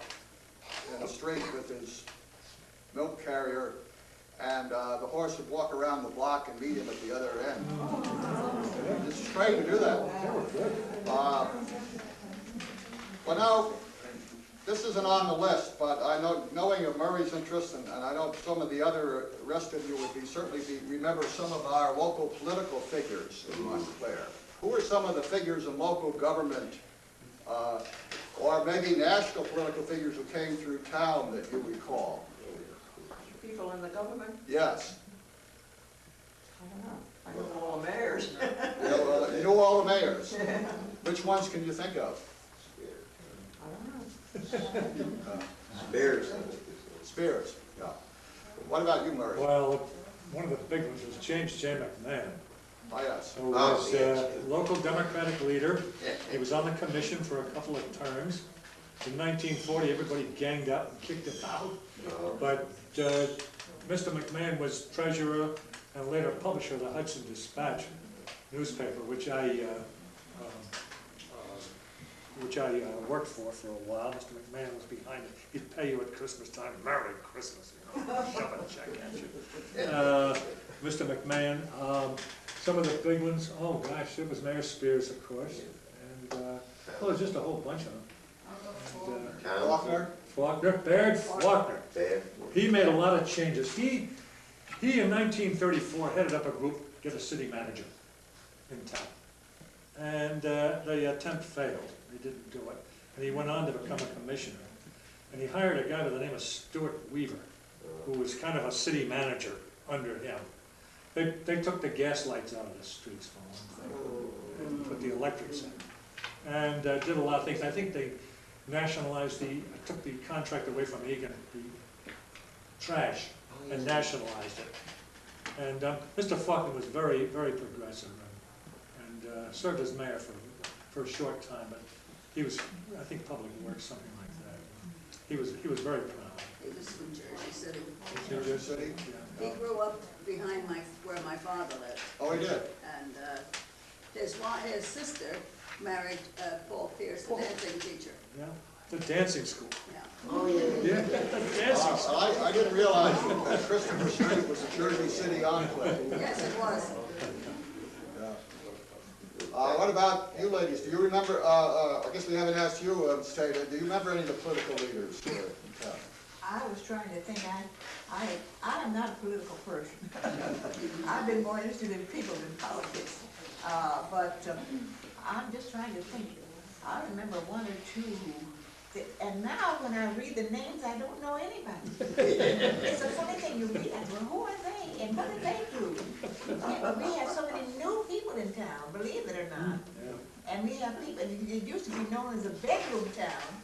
street with his milk carrier, and the horse would walk around the block and meet him at the other end. It's trained to do that. Well, now, this isn't on the list, but I know, knowing of Murray's interest, and I know some of the rest of you would certainly remember some of our local political figures in Montclair. Who are some of the figures in local government, or maybe national political figures who came through town that you recall? People in the government? Yes. I don't know. I know all the mayors. You know all the mayors. Which ones can you think of? Spears. Spears, yeah. What about you, Murray? Well, one of the big ones was James J. McMahon, Oh, yes. who was a local Democratic leader. He was on the commission for a couple of terms. In 1940, everybody ganged up and kicked him out. But Mr. McMahon was treasurer and later publisher of the Hudson Dispatch newspaper, which I worked for a while. Mr. McMahon was behind it. He'd pay you at Christmas time, Merry Christmas, you know, shove a check at you. Mr. McMahon, some of the big ones, oh gosh, it was Mayor Spears, of course, and well, there's just a whole bunch of them. Faulkner, Baird Faulkner. He made a lot of changes. He in 1934 headed up a group, get a city manager in town. And the attempt failed. They didn't do it. And he went on to become a commissioner. And he hired a guy by the name of Stuart Weaver, who was kind of a city manager under him. They took the gas lights out of the streets for one thing, and put the electrics in. And did a lot of things. I think they nationalized took the contract away from Egan, the trash, and nationalized it. And Mr. Faulkner was very, very progressive and served as mayor for a short time, but he was, I think, public works, something like that. He was very proud. He was from Jersey City. Jersey City? He grew up behind where my father lived. Oh, he did? And his sister married Paul Pierce, the dancing teacher. Yeah, the dancing school. Yeah. Oh, yeah. Yeah, the dancing school. I didn't realize that Christopher Street was a Jersey City enclave. Yes, it was. Yeah. What about you ladies? Do you remember, I guess we haven't asked you, Tate, do you remember any of the political leaders in town? I was trying to think, I am not a political person. I've been more interested in people than politics. But I'm just trying to think. I remember one or two, and now when I read the names, I don't know anybody. It's a funny thing, you read, and well, who are they, and what did they do? But we have so many new people in town, believe it or not. And we have people, and it used to be known as a bedroom town.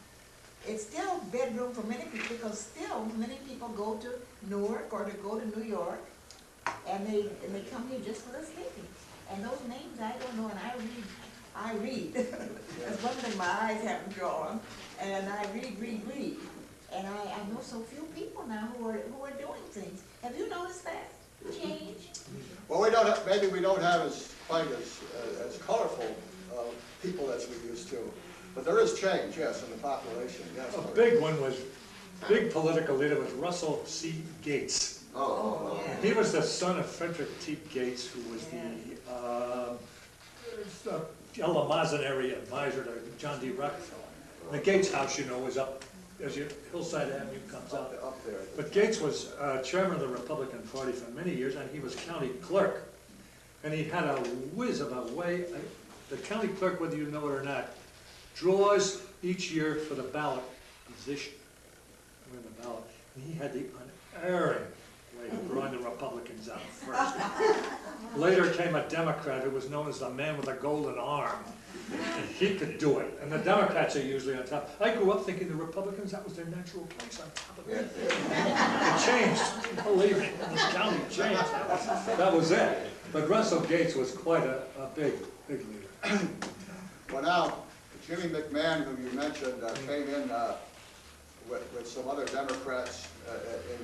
It's still bedroom for many people, because still many people go to Newark or to go to New York, and they come here just for the sleeping. And those names I don't know, and I read. That's one thing my eyes haven't drawn, and I read. And I know so few people now who are doing things. Have you noticed that change? Well, maybe we don't have quite as colorful people as we used to. But there is change, yes, in the population, yes. A big one was, big political leader was Russell C. Gates. Oh. He was the son of Frederick T. Gates, who was the Mazen area advisor to John D. Rockefeller. The Gates house, you know, was up as your Hillside Avenue comes up. Up there. But Gates was chairman of the Republican Party for many years, and he was county clerk. and he had a whiz of a way, the county clerk, whether you know it or not, draws each year for the ballot position. In the ballot, and he had the unerring way of drawing the Republicans out first. Later came a Democrat who was known as the man with a golden arm. And he could do it, and the Democrats are usually on top. I grew up thinking the Republicans, that was their natural place on top of it. It changed, believe me, this county changed. That was it. But Russell Gates was quite a big leader. Well, now, Jimmy McMahon, who you mentioned, came in with some other Democrats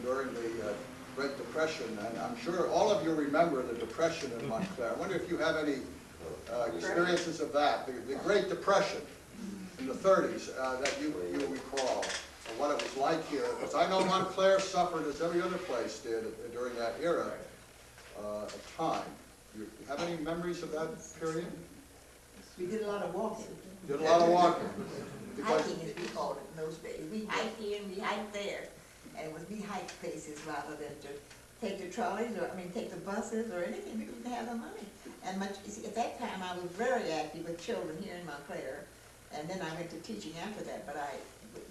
during the Great Depression, and I'm sure all of you remember the Depression in Montclair. I wonder if you have any experiences of that, the Great Depression in the 30s that you recall, or what it was like here. Because I know Montclair suffered as every other place did during that era of time. You have any memories of that period? We did a lot of walking. Did a lot of walking. Hiking, as we called it in those days. We hiked here and we hiked there. And it was we hiked places rather than to take the trolleys or, take the buses or anything. We didn't have the money. And at that time I was very active with children here in Montclair. And then I went to teaching after that, but I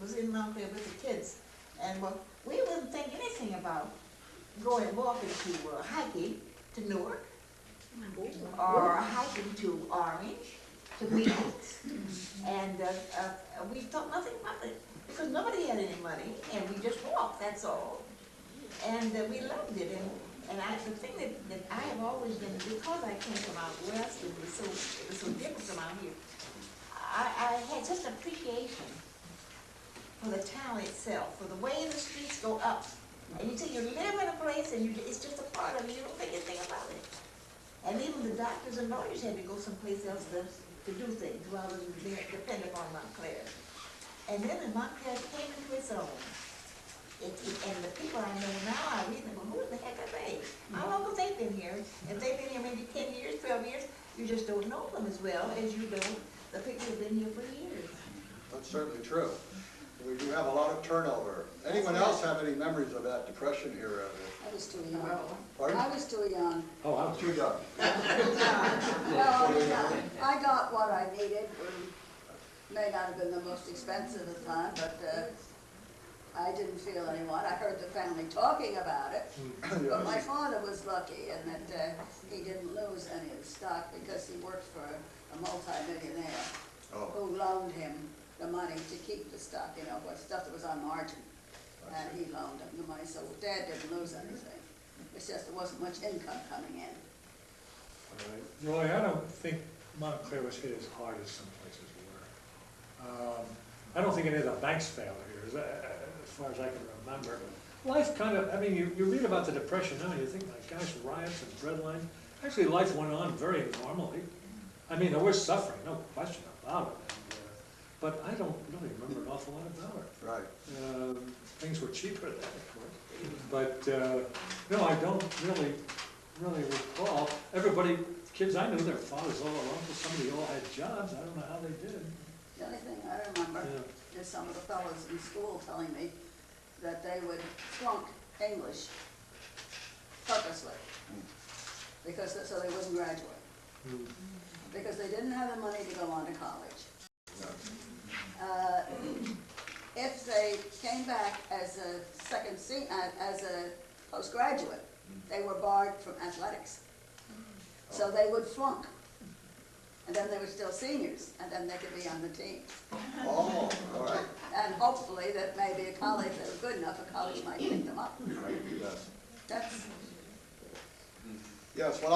was in Montclair with the kids. And well, we wouldn't think anything about walking to hiking to Newark or hiking to Orange, to Beach. And we thought nothing about it because nobody had any money and we just walked, that's all. And we loved it. And the thing that I have always been, because I came from out west and it was so different from out here, I had just appreciation for the town itself, for the way the streets go up. And you see, you live in a place and it's just a part of you, you don't think anything about it. And even the doctors and lawyers had to go someplace else to do things rather than depend upon Montclair. And then when Montclair came into its own, and the people I know now, I read them, well, who the heck are they? How long have they been here? If they've been here maybe 10 years, 12 years, you just don't know them as well as you do the people who've been here for years. That's certainly true. We do have a lot of turnover. Anyone else have any memories of that Depression era? I was too young. Pardon? I was too young. Oh, I was too young. Well, I got what I needed. May not have been the most expensive at the time, but I didn't feel anyone. I heard the family talking about it. But my father was lucky in that he didn't lose any of the stock because he worked for a multi-millionaire who loaned him the money to keep the stock, what stuff that was on margin. And he loaned him the money, so Dad didn't lose anything. It's just there wasn't much income coming in. Roy, I don't think Montclair was hit as hard as some places were. I don't think any of the banks failed here, as far as I can remember. Life kind of, you read about the Depression now and you think, my gosh, riots and breadlines. Actually, life went on very normally. There was suffering, no question about it. But I don't really remember an awful lot about it. Right. Things were cheaper then, of course. But no, I don't really recall. Everybody, kids I knew, their fathers all along, so somebody all had jobs. I don't know how they did. The only thing I remember is some of the fellows in school telling me that they would flunk English purposely because so they wouldn't graduate. Because they didn't have the money to go on to college. If they came back as a postgraduate, they were barred from athletics. So they would flunk. And then they were still seniors, and then they could be on the team. Oh, all right. And hopefully that maybe a college that was good enough, a college might pick them up. Right, yes. That's, Yes, well,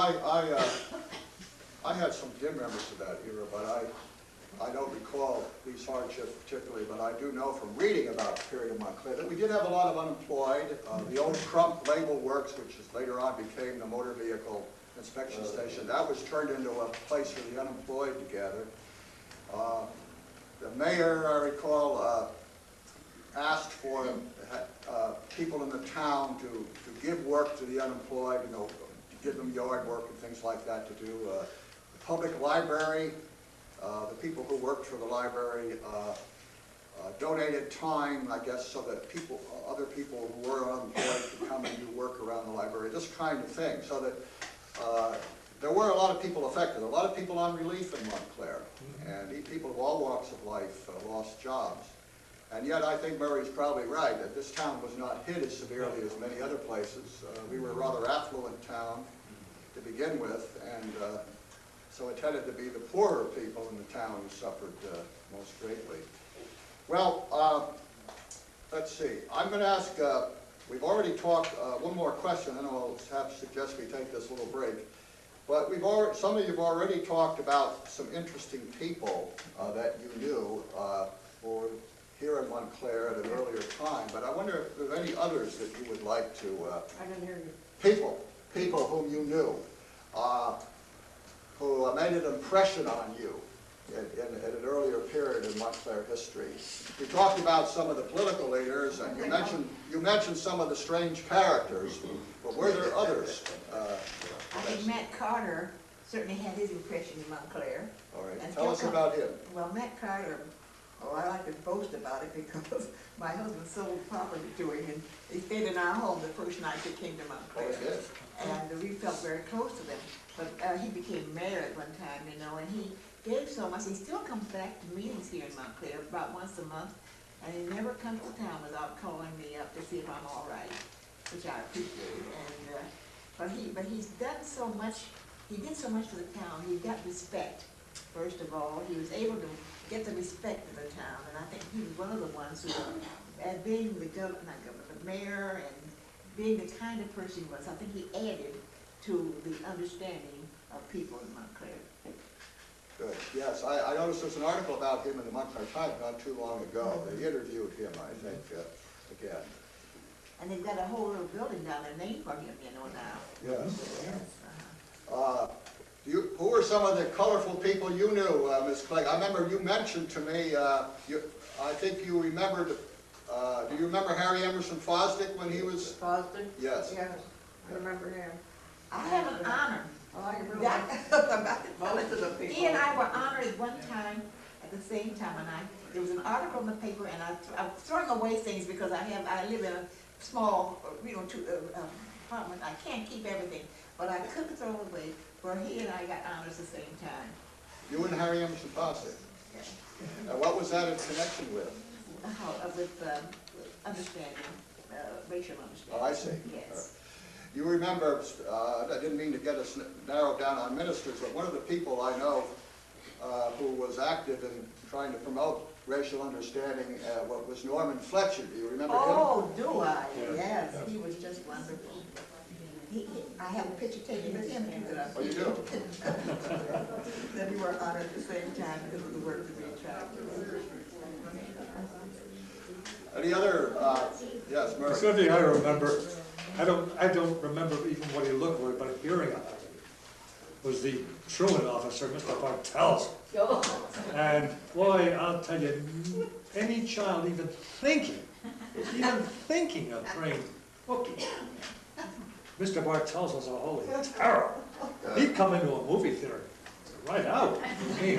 I had some dim memories of that era, but I don't recall these hardships particularly, but I do know from reading about the period of Montclair that we did have a lot of unemployed. The old Crump Label Works, which later on became the motor vehicle inspection station, that was turned into a place for the unemployed to gather. The mayor, I recall, asked for people in the town to give work to the unemployed, to give them yard work and things like that to do. The public library, the people who worked for the library donated time, I guess, so that other people who were unemployed could come and do work around the library, this kind of thing, so that there were a lot of people affected, a lot of people on relief in Montclair, and people of all walks of life lost jobs. And yet I think Murray's probably right that this town was not hit as severely as many other places. We were a rather affluent town to begin with, and so it tended to be the poorer people in the town who suffered most greatly. Well, let's see. I'm going to ask, we've already talked, one more question, and I'll suggest we take this little break. But some of you have already talked about some interesting people that you knew who were here in Montclair at an earlier time. But I wonder if there are any others that you would like to... I didn't hear you. People whom you knew, who made an impression on you in an earlier period in Montclair history. You talked about some of the political leaders, and you mentioned some of the strange characters, but were there others? I think Matt Carter certainly had his impression in Montclair. All right, And tell us about him. Well, Matt Carter, I like to boast about it because my husband sold property to him, and he stayed in our home the first night they came to Montclair. Oh, he did? And we felt very close to them. But he became mayor at one time, you know, and he gave so much. He still comes back to meetings here in Montclair about once a month, and he never comes to town without calling me up to see if I'm all right, which I appreciate. And but he's done so much. He did so much for the town. He got respect. First of all, he was able to get the respect of the town, and I think he was one of the ones who, being the mayor, and being the kind of person he was, I think he added to the understanding of people in Montclair. Good. Yes, I noticed there's an article about him in the Montclair Times not too long ago. They interviewed him, I think, again. And they've got a whole little building down there named for him, you know, now. Yes. Yes. Who were some of the colorful people you knew, Ms. Clegg? I remember you mentioned to me, I think you remembered, do you remember Harry Emerson Fosdick when he was? Fosdick? Yes. Yes, I remember him. I have an honor. Oh, you really? Most of the people. He and I were honored one time at the same time, and there was an article in the paper, and I'm throwing away things because I live in a small, apartment. I can't keep everything, but I couldn't throw it away. Where he and I got honors at the same time. You and Harry Emerson Fosdick. Yeah. What was that in connection with? With understanding, racial understanding. Oh, I see. Yes. You remember, I didn't mean to get us narrowed down on ministers, but one of the people I know who was active in trying to promote racial understanding was Norman Fletcher. Do you remember him? Oh, do I? Yes, he was just wonderful. I have a picture taken with him too that I Oh, you do? that we were honored at the same time because of the work that we tried to do. Any other, yes, Murray? Something I remember, I don't remember even what he looked like, but hearing about him was the truant officer, Mr. Bartels. And boy, I'll tell you, any child even thinking of praying cookie, Mr. Bartels was a holy terror. He'd come into a movie theater right out. I mean,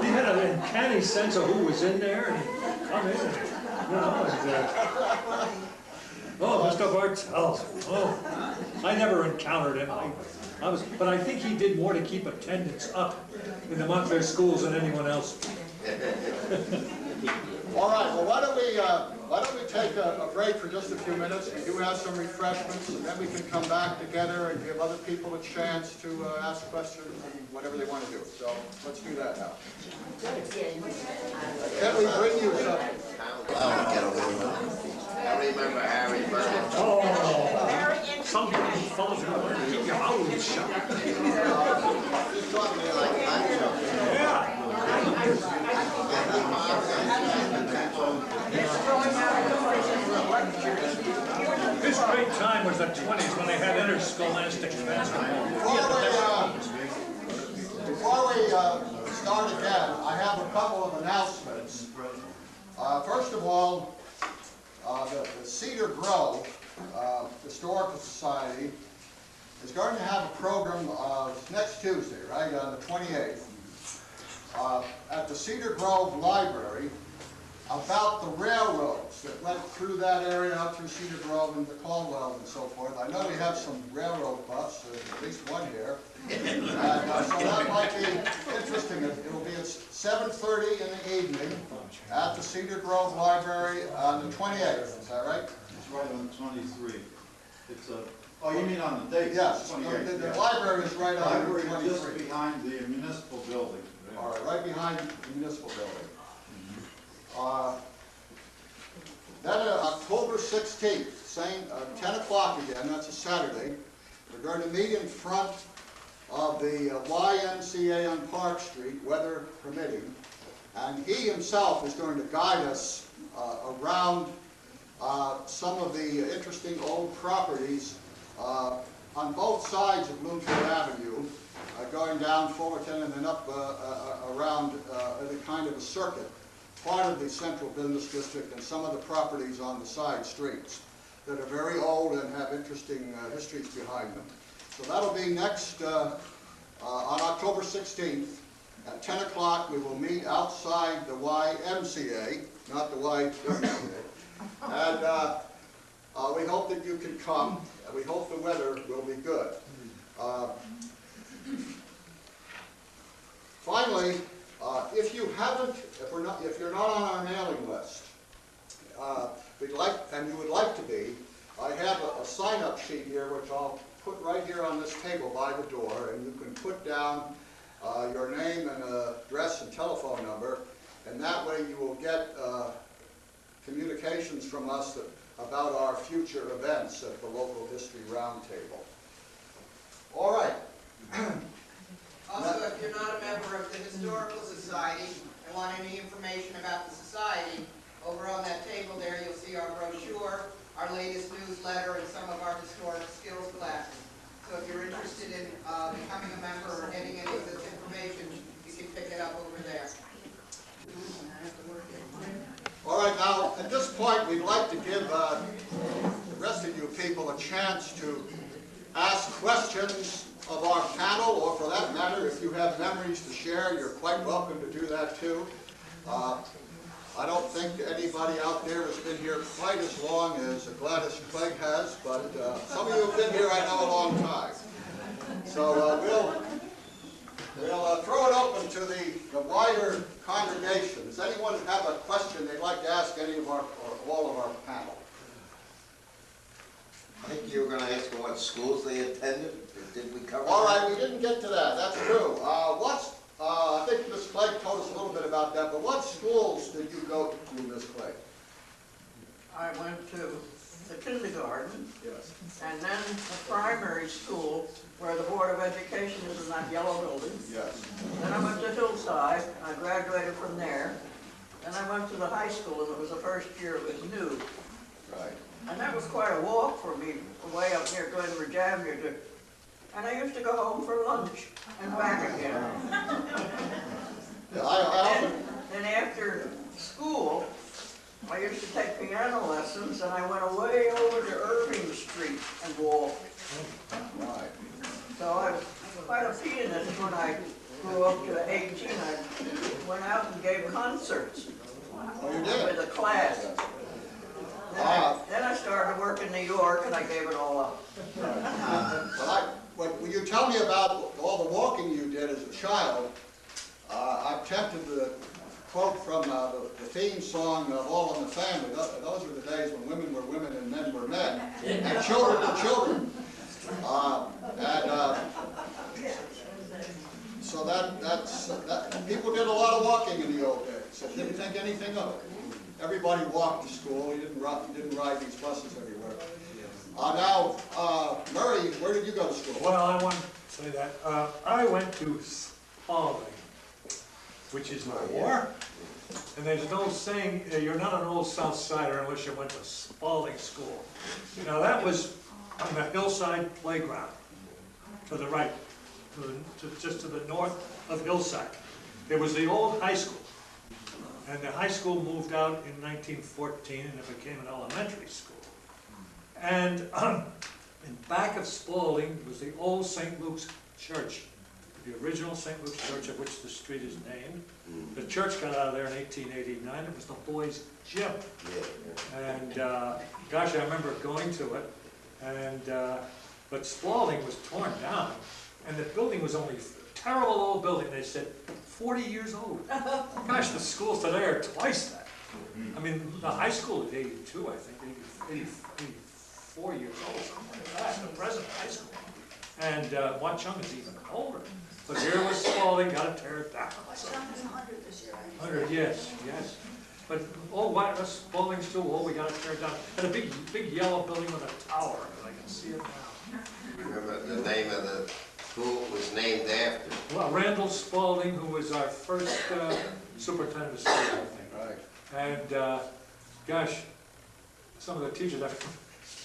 he had an uncanny sense of who was in there, and he'd come in, oh, Mr. Bartels. Oh, I never encountered him. But I think he did more to keep attendance up in the Montclair schools than anyone else. All right, well, why don't we take a break for just a few minutes? We do have some refreshments, and then we can come back together and give other people a chance to ask questions and whatever they want to do. So let's do that now. Can we bring you something? I remember Harry Burton. Oh, some fellas are going to keep your mouth shut. Just talking to me like Pancho. Yeah. This great time was the 20s when they had interscholastic basketball. Before we start again, I have a couple of announcements. First of all, the Cedar Grove Historical Society is going to have a program next Tuesday, right, on the 28th, at the Cedar Grove Library about the railroads that went through that area, up through Cedar Grove and the Caldwell and so forth. I know we have some railroad buffs, at least one here. And so that might be interesting. It'll be at 7:30 in the evening at the Cedar Grove Library on the 28th, is that right? It's right on 23. It's a, oh, you mean on the date? Yes, 28th, the yeah. library is right on Library the is just 23. behind the municipal building. All right, right behind the municipal building. Then October 16th, same, 10 o'clock again, that's a Saturday. We're going to meet in front of the YMCA on Park Street, weather permitting. And he himself is going to guide us around some of the interesting old properties on both sides of Bloomfield Avenue, going down Fullerton and then up around in a kind of a circuit, part of the central business district and some of the properties on the side streets that are very old and have interesting histories behind them. So that'll be next, on October 16th at 10 o'clock. We will meet outside the YMCA, not the YWCA. And we hope that you can come, and we hope the weather will be good. Finally, if you're not on our mailing list, we'd like, and you would like to be, I have a sign-up sheet here, which I'll put right here on this table by the door, and you can put down your name and address and telephone number, and that way you will get communications from us about our future events at the local history roundtable. All right. Also, if you're not a member of the Historical Society and want any information about the society, over on that table there you'll see our brochure, our latest newsletter, and some of our historic skills classes. So if you're interested in becoming a member or getting any of this information, you can pick it up over there. All right, now, at this point, we'd like to give the rest of you people a chance to ask questions of our panel, or for that matter, if you have memories to share, you're quite welcome to do that too. I don't think anybody out there has been here quite as long as Gladys Clegg has, but some of you have been here, I know, a long time. So we'll throw it open to the wider congregation. Does anyone have a question they'd like to ask any of our, or all of our panel? I think you were going to ask them what schools they attended. Did we cover All that? right, we didn't get to that. That's true. I think Ms. Clegg told us a little bit about that, but what schools did you go to, Ms. Clegg? I went to the kindergarten, Yes. and then the primary school, where the Board of Education is in that yellow building. Yes. Then I went to Hillside, I graduated from there. Then I went to the high school, and it was the first year it was new. Right. And that was quite a walk for me, way up near going to Virginia. And I used to go home for lunch and back again. Yeah, I often, And after school, I used to take piano lessons, and I went away over to Irving Street and walked. right. So I was quite a pianist when I grew up to 18. I went out and gave concerts Oh, you did? with a class. Then I started work in New York, and I gave it all up. When you tell me about all the walking you did as a child, I'm tempted to quote from the theme song of All in the Family. Those were the days when women were women and men were men, and children were children. So people did a lot of walking in the old days. I didn't think anything of it. Everybody walked to school. You didn't ride these buses everywhere. Now, Murray, where did you go to school? Well, I want to say that. I went to Spalding, which is no war. And there's no saying, you're not an old South Sider unless you went to Spalding School. Now, that was on the hillside playground, to the right, just to the north of Hillside. There was the old high school. And the high school moved out in 1914, and it became an elementary school. And in back of Spalding was the old St. Luke's Church. If the original St. Luke's Church, of which the street is named. The church got out of there in 1889. It was the boys' gym. And gosh, I remember going to it. And but Spalding was torn down, and the building was only a terrible old building. They said 40 years old. Gosh, the schools today are twice that. I mean, the high school is 82, I think, 84 years old, something like that, the present high school. And Watchung is even older. But here was Spalding, got to tear it down. Watchung is 100 this year, I 100, yes, yes. But, oh, what, Spalding's too old, we got to tear it down. And a big yellow building with a tower, I can see it now. Remember the name of the school was named after? Well, Randall Spalding, who was our first superintendent of schools, I think. Right. And, gosh, some of the teachers, after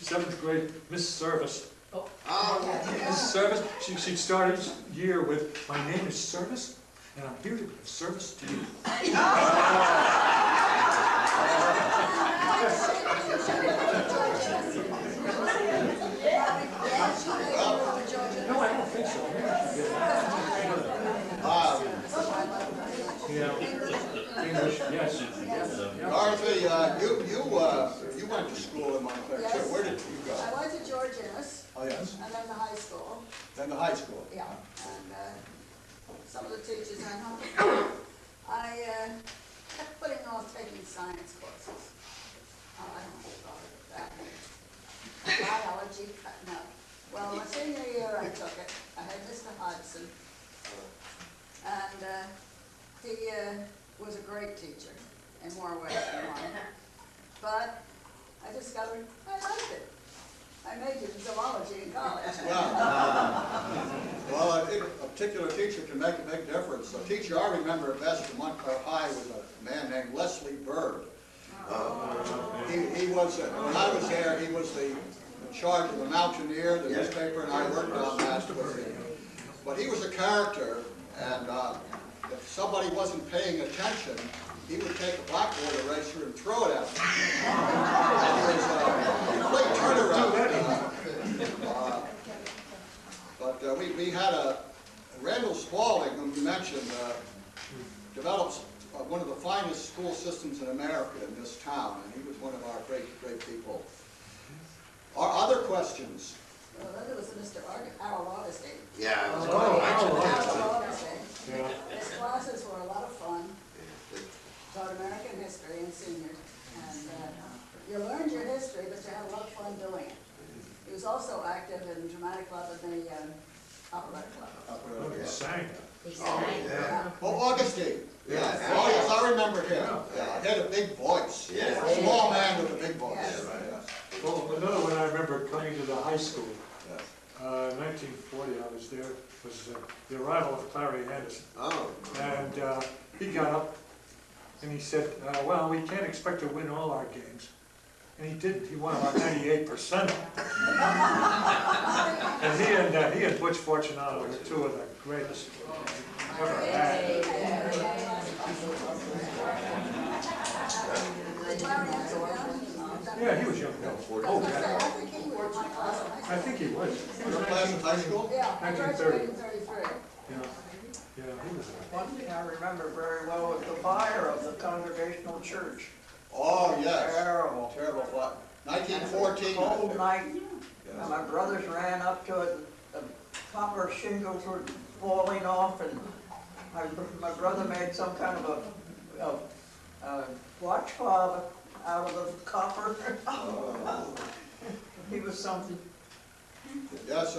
7th grade, Miss Service. Oh, Miss Service, she'd start each year with, "My name is Service, and I'm here to be of service to you." No, I don't think so. Yeah, English, yes. Dorothy, you went to school in Montclair too. Yes. Where did you go? I went to George Innes, Oh, yes. and then the high school, Then the high school. yeah, and some of the teachers I know. I kept putting off taking science courses. Oh, I don't know about that. Biology, no. Well, my senior year I took it. I had Mr. Hodgson, and he was a great teacher in more ways than one. But I discovered I liked it. I majored in zoology in college. Well, I think a particular teacher can make a big difference. A teacher I remember best at Montclair High was a man named Leslie Bird. He was, when I was there, he was in charge of the Mountaineer, the newspaper, and I worked on that with him. But he was a character, and if somebody wasn't paying attention, he would take a blackboard eraser and throw it at them. And it was a complete turnaround. But we had Randall Spalding, whom you mentioned, developed one of the finest school systems in America in this town, and he was one of our great people. Are other questions? Well, then there was Mr. Harold Augustine. Yeah. I was Oh, gonna mention Harold that. Augustine. Yeah. His classes were a lot of fun. Taught American history in seniors, and you learned your history, but you had a lot of fun doing it. He was also active in the dramatic club and the opera club. Oh, he sang. Yeah. Oh, Augustine. Yeah. Oh, yes, I remember him. Yeah, he had a big voice. Yeah. A small man with a big voice. Yes. Right, yes. Well, another one I remember coming to the high school, Yes. 1940, I was there, was the arrival of Clary Anderson. Oh. And he got up and he said, well, we can't expect to win all our games. And he didn't. He won about 98%. And he and Butch Fortunato were two of the greatest ever had. Yeah, he was young. Oh, yeah. I think he was in my class in high school. I think he was. Your class in high school? Yeah, I 1930. graduated in 33. Yeah, he was. One thing I remember very well was the fire of the Congregational Church. Oh, yes. Terrible. Terrible fire. 1914. I Cold think. night, Yes. and my brothers ran up to it, the copper shingles were falling off, and my brother made some kind of a watch fob out of the copper. He was something. Yes,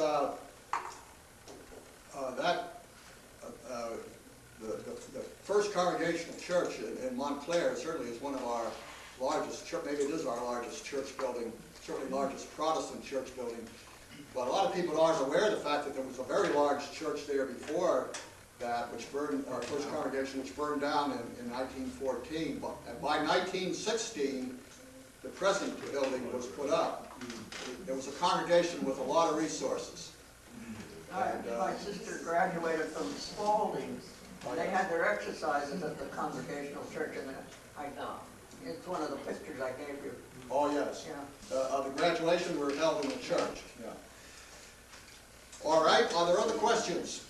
the First Congregational Church in Montclair certainly is one of our largest, maybe it is our largest church building, certainly largest Protestant church building. But a lot of people aren't aware of the fact that there was a very large church there before that, which burned, our First Congregation, which burned down in 1914. But by 1916, the present building was put up. It was a congregation with a lot of resources. And, My sister graduated from Spalding, and they had their exercises at the Congregational Church, and it's one of the pictures I gave you. oh, yes. Yeah. The graduation were held in the church. Yeah. All right, are there other questions?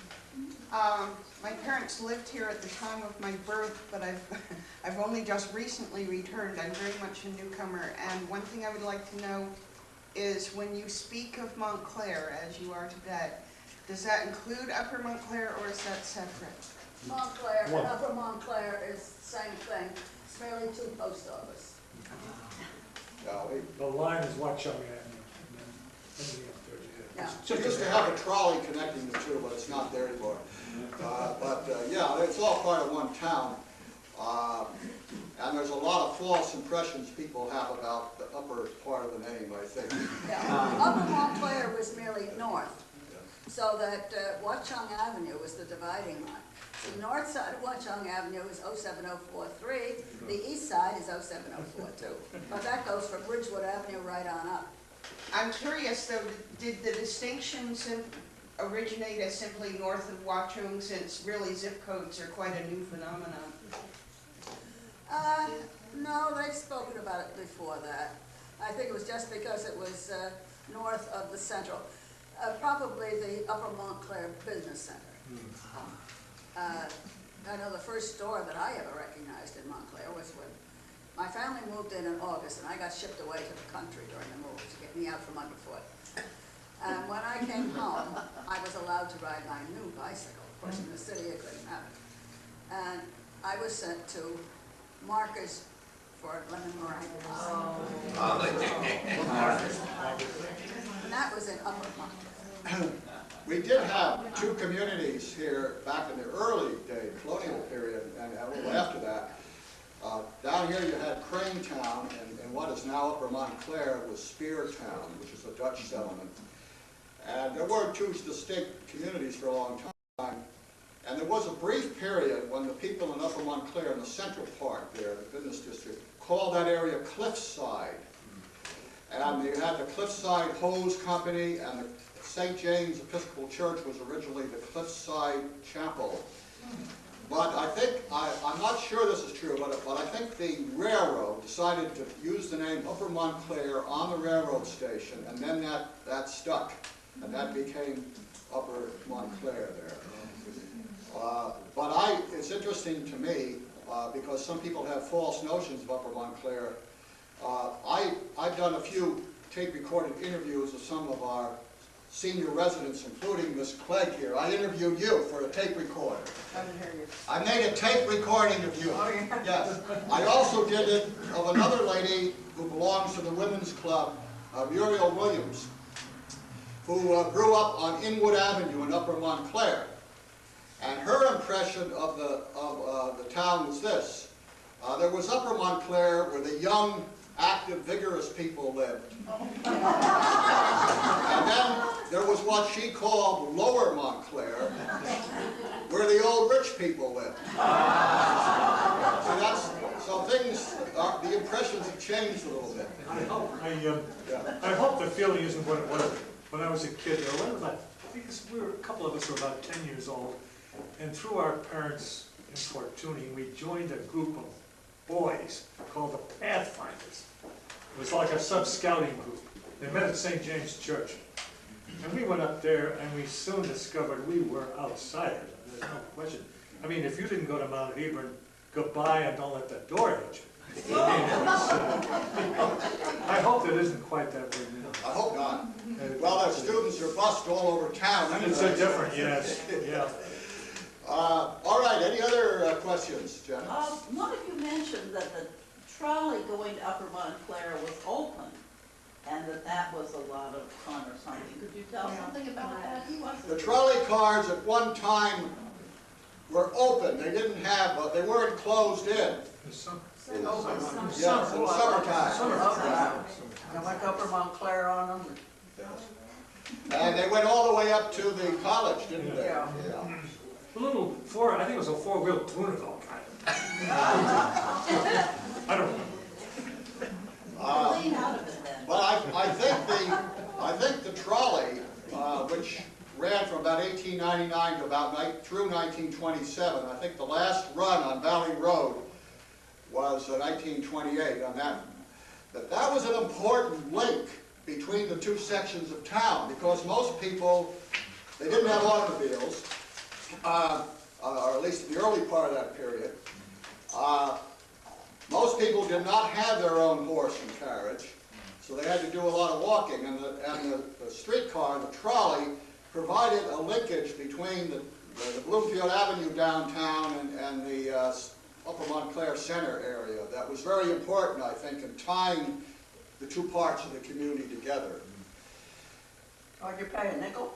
My parents lived here at the time of my birth, but I've only just recently returned. I'm very much a newcomer, and one thing I would like to know is when you speak of Montclair, as you are today, does that include Upper Montclair, or is that separate? Montclair and Upper Montclair is the same thing. It's merely two post office. The line is Watchung Avenue, and then anything up there, yeah. Yeah. We used to have a trolley connecting the two, but it's not there anymore. Yeah, it's all part of one town. And there's a lot of false impressions people have about the upper part of the name, I think. Yeah. Upper Montclair was merely north, so that Watchung Avenue was the dividing line. The north side of Watchung Avenue is 07043, the east side is 07042. But that goes from Ridgewood Avenue right on up. I'm curious, though, did the distinction originate as simply north of Watchung, since really zip codes are quite a new phenomenon? No, they've spoken about it before that. I think it was just because it was north of the central, probably the Upper Montclair Business Center. I know the first store that I ever recognized in Montclair was when my family moved in August, and I got shipped away to the country during the move to get me out from underfoot. And when I came home, I was allowed to ride my new bicycle. Of course, in the city, I couldn't have it. And I was sent to Marcus for lemon meringue. And that was in Upper Montclair. We did have two communities here back in the early day, colonial period, and a little after that. Down here you had Crane Town, and what is now Upper Montclair was Spear Town, which is a Dutch settlement. And there were two distinct communities for a long time. And there was a brief period when the people in Upper Montclair, in the central part there, the business district, called that area Cliffside. And they had the Cliffside Hose Company, and the St. James Episcopal Church was originally the Cliffside Chapel. But I think, I'm not sure this is true, but I think the railroad decided to use the name Upper Montclair on the railroad station, and then that stuck, and that became Upper Montclair there. It's interesting to me, because some people have false notions of Upper Montclair. I've done a few tape-recorded interviews with some of our senior residents, including Miss Clegg here. I interviewed you for a tape recorder. I didn't hear you. I made a tape recording of you. Oh, yeah. Yes. I also did it of another lady who belongs to the Women's Club, Muriel Williams, who grew up on Inwood Avenue in Upper Montclair. And her impression of the town was this. There was Upper Montclair where the young, active, vigorous people lived. And then there was what she called Lower Montclair, where the old rich people lived. So things, the impressions have changed a little bit. I hope the feeling isn't what it was when I was a kid. I think a couple of us were about 10 years old, and through our parents' importuning, we joined a group of boys called the Pathfinders. It was like a sub-scouting group. They met at St. James Church. And we went up there, and we soon discovered we were outsiders. There's no question. I mean, if you didn't go to Mount Hebron, goodbye and don't let that door hit you. I hope it isn't quite that way now. I hope not. Well, their students are bussed all over town. Anyway. It's so different, yes. Yeah. All right, any other questions, Jen? One of you mentioned that the trolley going to Upper Montclair was open, and that was a lot of fun or something. Could you tell something about that? The trolley cars at one time were open. They didn't have, they weren't closed in. Yes, in the summertime. I went to Upper Montclair on them. And they went all the way up to the college, didn't they? Yeah. A little I think it was a four-wheel Tunival kind of. I don't know. Clean out of it then. But I think the trolley, which ran from about 1899 to about through 1927, I think the last run on Valley Road was 1928 on that. That was an important link between the two sections of town, because most people, they didn't have automobiles, or at least the early part of that period, most people did not have their own horse and carriage, so they had to do a lot of walking, and the streetcar, the trolley, provided a linkage between the Bloomfield Avenue downtown and the Upper Montclair Center area. That was very important, I think, in tying the two parts of the community together. Oh, you pay a nickel?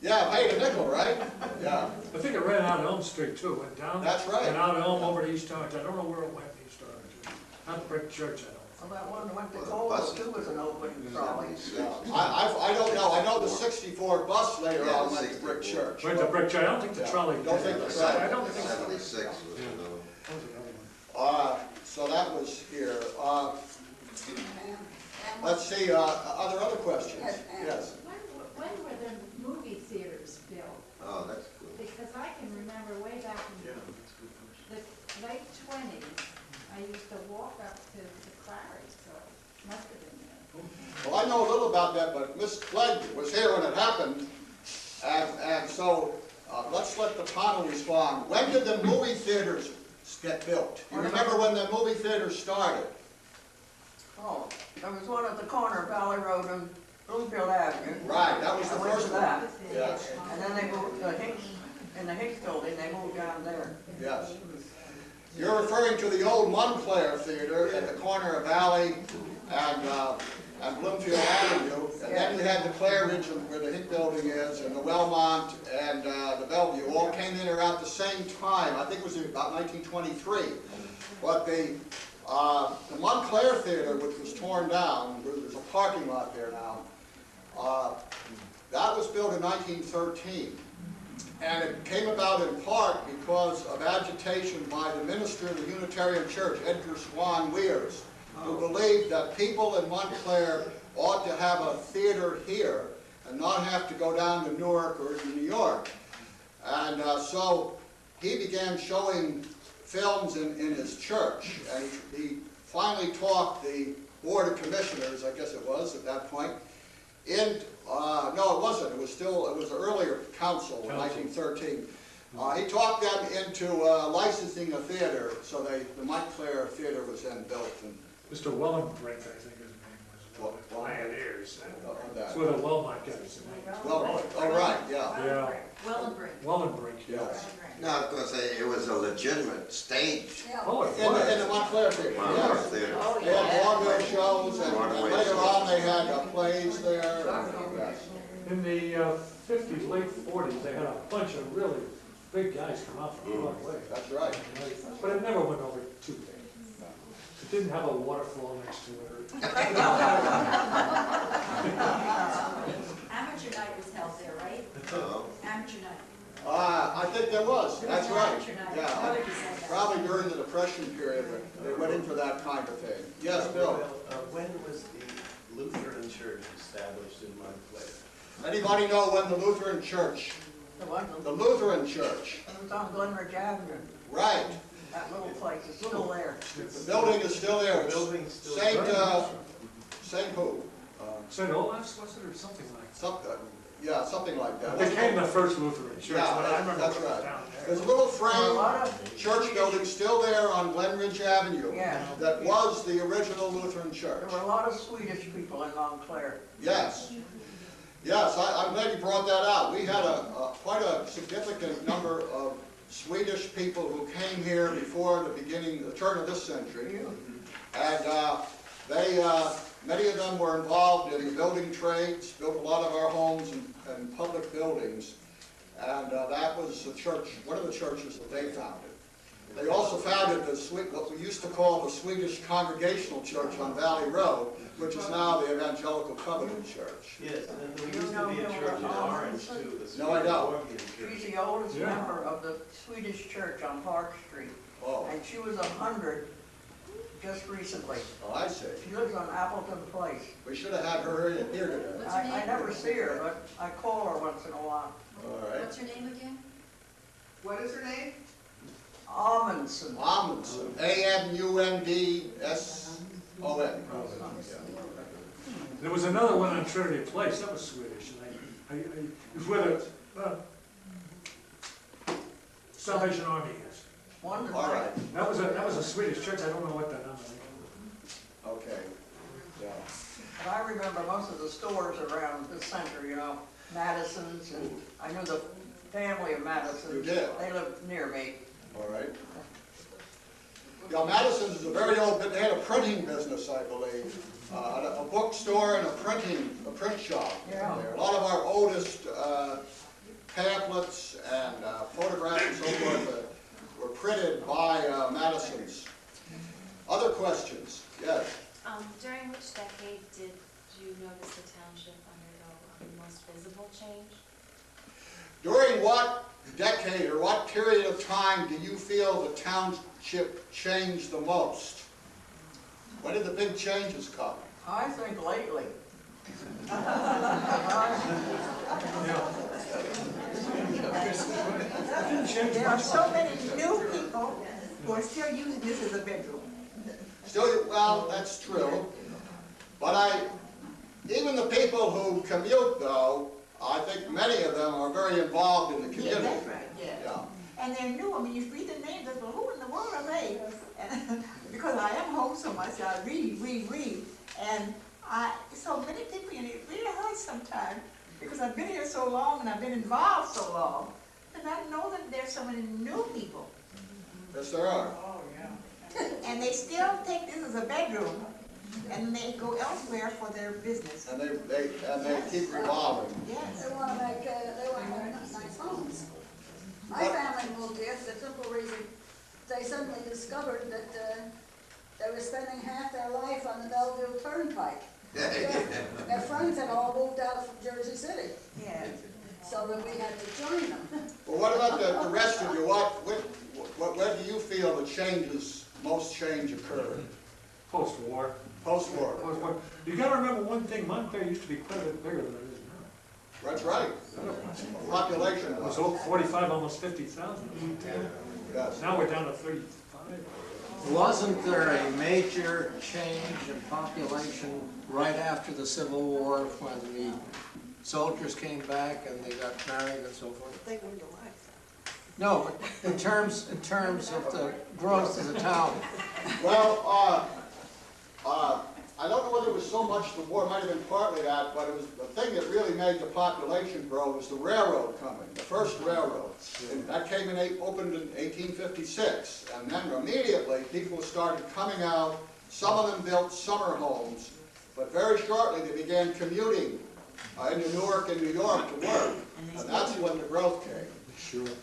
Yeah, paid a nickel, right? Yeah. I think it ran out of Elm Street too, went down. That's right. And out of Elm over to East Orange. I don't know where it went East Orange. Not the Brick Church, I don't. Well, that one that went to Cole too was an open trolley. Yeah. I don't know. I know the 64 bus later on went to Brick Church. Went to Brick Church. I don't think the Yeah. trolley. Don't think the trolley. I don't think so. 76 was another. That was another one. So that was here. Let's see, are there other questions? Yes. When were the movie theaters built? Oh, that's cool. Because I can remember way back in the late 20s, I used to walk up to the Clary, so it must have been there. Well, I know a little about that, but Miss Clegg was here when it happened, and so let's let the panel respond. When did the movie theaters get built? You remember when the movie theaters started? Oh, there was one at the corner of Valley Road and Bloomfield Avenue. Right, that was the I went first to one. that. Yes, And then they moved the Hicks, in the Hicks building, they moved down there. yes. You're referring to the old Montclair Theater at the corner of Valley and Bloomfield Avenue. And then you had the Claridge where the Hick building is, and the Wellmont and the Bellevue all came in around the same time. I think it was about 1923. But the Montclair Theater, which was torn down, there's a parking lot there now, that was built in 1913. And it came about in part because of agitation by the minister of the Unitarian Church, Edgar Swan Weirs, who believed that people in Montclair ought to have a theater here and not have to go down to Newark or to New York. And so he began showing films in his church, and he finally talked the Board of Commissioners, I guess it was at that point, no, it wasn't. It was an earlier council in 1913. He talked them into licensing a theater, so the Montclair Theater was then built. And Mr. Wellenbrink, I think his name was, Pioneers. That's that. where the Wellmont got his name. Well, oh, right, yeah. Yeah. Wellenbrink. Wellenbrink, yeah. Yes. No, I was going to say, it was a legitimate stage. Yeah. Oh, it In was. the Montclair Theater, Montclair yes. Theater. Oh, They had vaudeville shows, and Broadway later shows. on they had plays there. Yes. In the 50s, late 40s, they had a bunch of really big guys come out from Broadway. That's right. But it never went over too big. It didn't have a waterfall next to it. Amateur night was held there, right? Oh. Amateur night. I think there was, There was that's an right. amateur night. Yeah, Somebody said that. probably during the Depression period, they went into that kind of thing. Yes, Bill? When was the Lutheran Church established in Montclair? Anybody know when the Lutheran Church, The Lutheran Church, It was on Glenridge Avenue. right, That little place is still there. the building is still there. The building's still Saint, there. Saint who? St. Olaf's, was it, or something like Something, yeah, something like that. that? It became the first Lutheran church, Yeah, but I remember that's it was right. down There's a there. little There were a frame lot of church building still there on Glenridge Avenue. Yeah. That was the original Lutheran church. There were a lot of Swedish people in Montclair. Yes. Yes, I'm glad you brought that out. We had quite a significant number of Swedish people who came here before the turn of this century. And many of them were involved in the building trades, built a lot of our homes and public buildings. And that was the church, one of the churches that they founded. They also founded what we used to call the Swedish Congregational Church on Valley Road, which is now the Evangelical Covenant Church. Yes, and then there used to be a church in Orange too. the No, I don't. Swedenborgian church. She's the oldest Yeah. member of the Swedish church on Park Street. Oh, And she was 100 just recently. oh, I see. She lives on Appleton Place. We should have had her here today. What's her I name? never see her, but I call her once in a while. All right. What's her name again? What is her name? Amundsen. Amundsen, Amundson. There was another one on Trinity Place, that was Swedish, and it was with Salvation Army, yes. Wonderful. All right, That was a Swedish church, I don't know what denomination. okay, yeah. But I remember most of the stores around the center, you know, Madison's, and I knew the family of Madison's. You did? They lived near me. All right. Yeah, Madison's is a very old, they had a printing business, I believe. A bookstore and a print shop. Yeah. There. A lot of our oldest pamphlets and photographs and so forth were printed by Madison's. Other questions? Yes. During which decade did you notice the township undergo the most visible change? During what decade or what period of time do you feel the township changed the most? When did the big changes come? I think lately. There are so many new people who are still using this as a bedroom. Still, well, that's true. But even the people who commute, though, I think many of them are very involved in the community. Yeah, that's right, yeah. And they're new. I mean, you read the names, well, who in the world are they? And because I am home so much, I read. And so many people, and it really hurts sometimes because I've been here so long and I've been involved so long, and I know that there's so many new people. Yes, there are. Oh, yeah. And they still take this as a bedroom, and they go elsewhere for their business. And they keep revolving. Yes. They want to make nice homes. My family moved here for the simple reason they suddenly discovered that they were spending half their life on the Belleville Turnpike. Their friends had all moved out from Jersey City. Yeah. So that we had to join them. Well, what about the rest of you? Where do you feel the most change occurred? Post-war. Post-war. Post-war. You gotta remember one thing, Montclair used to be quite a bit bigger than it is now. That's right. Population. It was 45, almost 50,000. Yes. Now we're down to 35. Wasn't there a major change in population right after the Civil War when the soldiers came back and they got married and so forth? They were alive. No, but in terms of the growth of the town. Well, I don't know whether it was so much the war, it might have been partly that, but it was the thing that really made the population grow was the railroad coming, the first railroad. And that opened in 1856, and then immediately people started coming out. Some of them built summer homes, but very shortly they began commuting into Newark and New York to work, and that's when the growth came. Sure.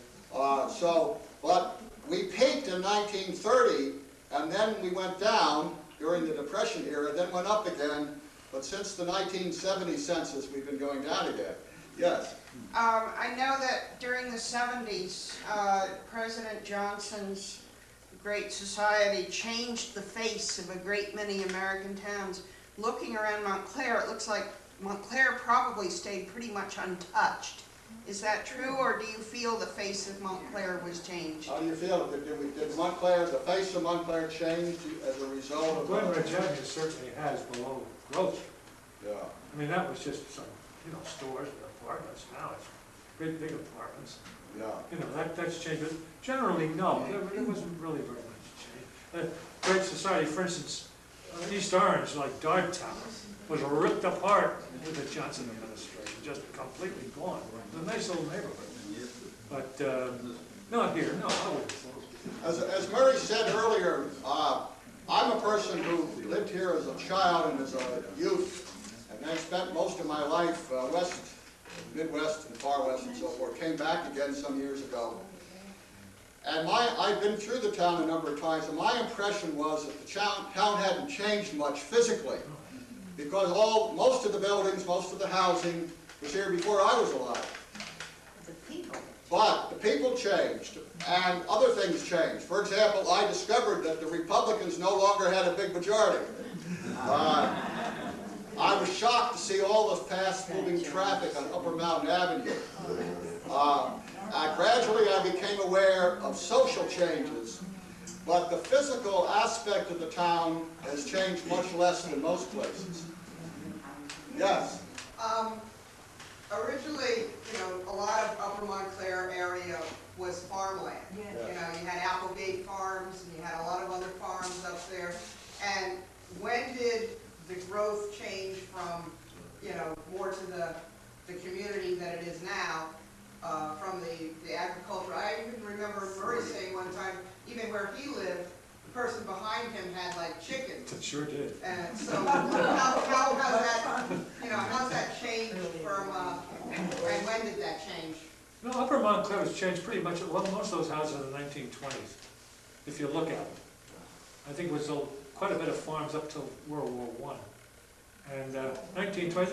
But we peaked in 1930, and then we went down during the Depression era, then went up again, but since the 1970 census, we've been going down again. Yes? I know that during the 70s, President Johnson's Great Society changed the face of a great many American towns. Looking around Montclair, it looks like Montclair probably stayed pretty much untouched. Is that true, or do you feel the face of Montclair was changed? How do you feel? Did Montclair, the face of Montclair change as a result of... Glen Ridge Avenue certainly has below growth. Yeah. I mean, that was just some, stores and apartments. Now it's big apartments. Yeah. That's changed. But generally, no, there wasn't really very much change. Great Society, for instance, East Orange, like Darttown, was ripped apart with the Johnson administration, just completely gone. It was a nice little neighborhood. But not here, no, I wouldn't. As Murray said earlier, I'm a person who lived here as a child and as a youth, and then spent most of my life Midwest and Far West and so forth. Came back again some years ago. And I've been through the town a number of times, and my impression was that the town hadn't changed much physically, because most of the buildings, most of the housing was here before I was alive. But the people changed, and other things changed. For example, I discovered that the Republicans no longer had a big majority. I was shocked to see all this fast-moving traffic on Upper Mountain Avenue. Gradually, I became aware of social changes, but the physical aspect of the town has changed much less than most places. Yes? Originally, a lot of Upper Montclair area was farmland. You know, you had Applegate Farms, and you had a lot of other farms up there. And when did the growth change from, you know, more to the community that it is now, from the agriculture? I even remember Murray saying one time, even where he lived, the person behind him had like chickens. It sure did. And so how has that, you know, how's that changed from, and when did that change? No, Upper Montclair has changed pretty much. Well, most of those houses in the 1920s, if you look at them. I think it was quite a bit of farms up till World War I. And 1920s, there's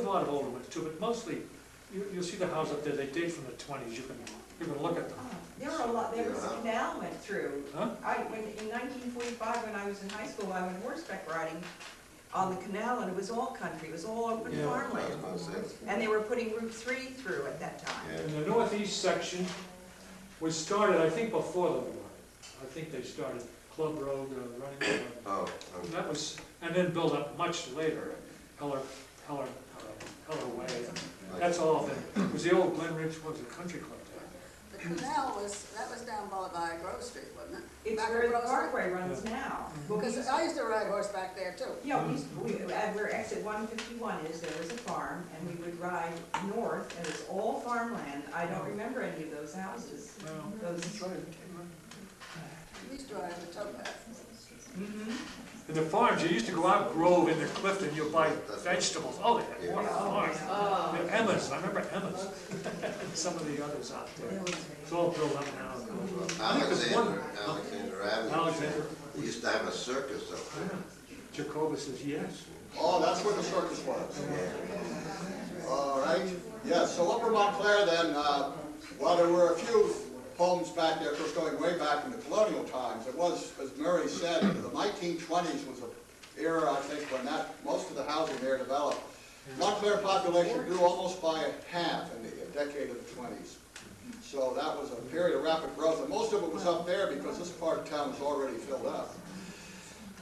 a lot of older ones too, but mostly, you'll see the houses up there, they date from the 20s. You can look at them. There were a lot, there was a canal went through. Huh? In 1945, when I was in high school, I went horseback riding on the canal, and it was all country, it was all open farmland. And they were putting Route 3 through at that time. And the northeast section was started, I think, before the war. I think they started Club Road, running. And that was, and then built up much later, Heller Way. That's all. It was the old Glen Ridge, was a country club there. The canal that was down by Grove Street, wasn't it? It's Back where at the Grove Street? parkway runs now. Because I used to ride horseback there too. Yeah, where exit 151 is, there was a farm, and we would ride north, and it's all farmland. I don't remember any of those houses. That's right. We used to ride the towpath. In the farms, you used to go out Grove in the Clifton, you'd buy vegetables. Oh, they had more farms. Emma's, I remember Emma's. Some of the others out there. It's all built up now. Alexander Avenue. Alexander. We used to have a circus up there. Jacobus says yes. Oh, that's where the circus was. All right. Yeah, so Upper Montclair then, well, there were a few homes back there, of course, going way back into colonial times. It was, as Murray said, the 1920s was an era, I think, when most of the housing there developed. Montclair population grew almost by half in the decade of the 20s. So that was a period of rapid growth, and most of it was up there because this part of town was already filled up.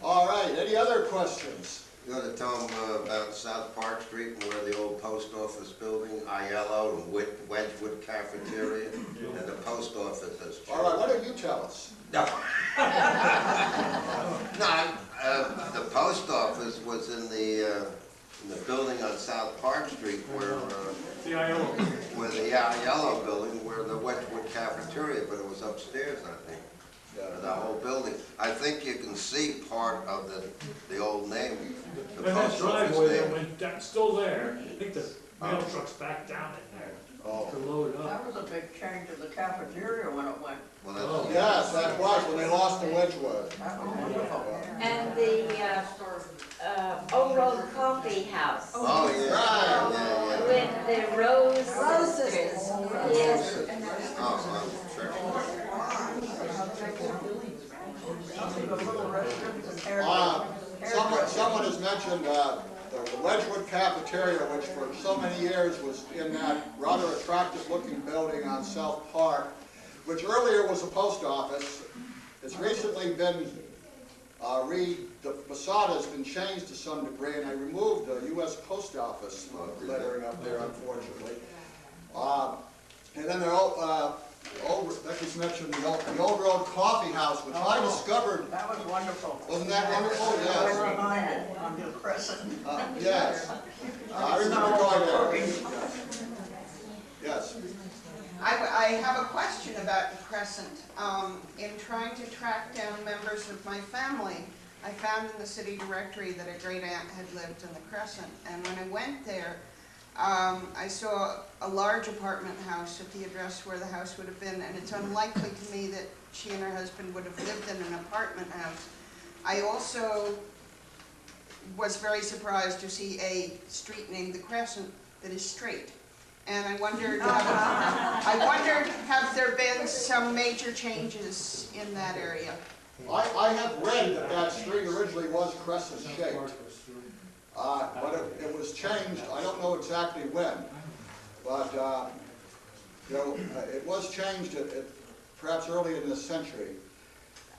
All right, any other questions? You want to tell them about South Park Street and where the old post office building, Aiello, and Wedgwood Cafeteria, and the post office has changed. All right, why don't you tell us? No. No, the post office was in the building on South Park Street where The Aiello. where the Aiello building, where the Wedgwood Cafeteria, but it was upstairs, I think. The whole building. I think you can see part of the old name. The And that post office driveway that name. went down, still there. I think the mail truck's back down in there to load up. That was a big change of the cafeteria when it went. Well, that's, Yes, that was when they lost the Wedgwood. That was wonderful. And the Old Road Coffee House oh, yeah. with the Rose Rose Sisters. Sisters. Yes. Oh, sure. Someone has mentioned the Wedgwood Cafeteria, which for so many years was in that rather attractive looking building on South Park, which earlier was a post office. It's recently been the facade has been changed to some degree, and they removed the U.S. Post Office lettering up there, unfortunately. And then Becky's mentioned the Old Road Coffee House, which I discovered. That was wonderful. Wasn't that wonderful? I Yes. reminded on the crescent. Yes. I remember going there. Yes. I have a question about the Crescent. In trying to track down members of my family, I found in the city directory that a great aunt had lived in the Crescent. And when I went there, I saw a large apartment house at the address where the house would have been, and it's unlikely to me that she and her husband would have lived in an apartment house. I also was very surprised to see a street named the Crescent that is straight. And I wondered, have there been some major changes in that area? I have read that street originally was crescent shaped. But it was changed, I don't know exactly when, but it was changed perhaps early in this century.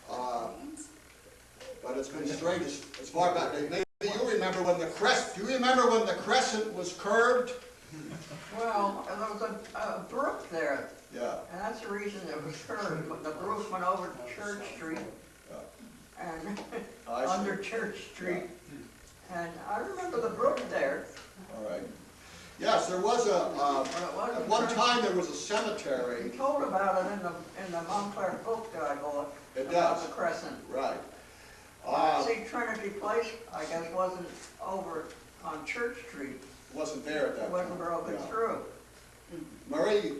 But it's been straight as far back. Maybe you remember when the crescent, do you remember when the crescent was curved? Well, there was a brook there, Yeah. and that's the reason it was curved. The brook went over Church Street and I see. under Church Street. And I remember the brook there. All right. Yes, there was at one time there was a He cemetery. told about it in the Montclair book that I bought. It About does. the Crescent. Right. See, Trinity Place, I guess, wasn't over on Church Street. Wasn't there at It that wasn't time. broken Yeah. through. Murray,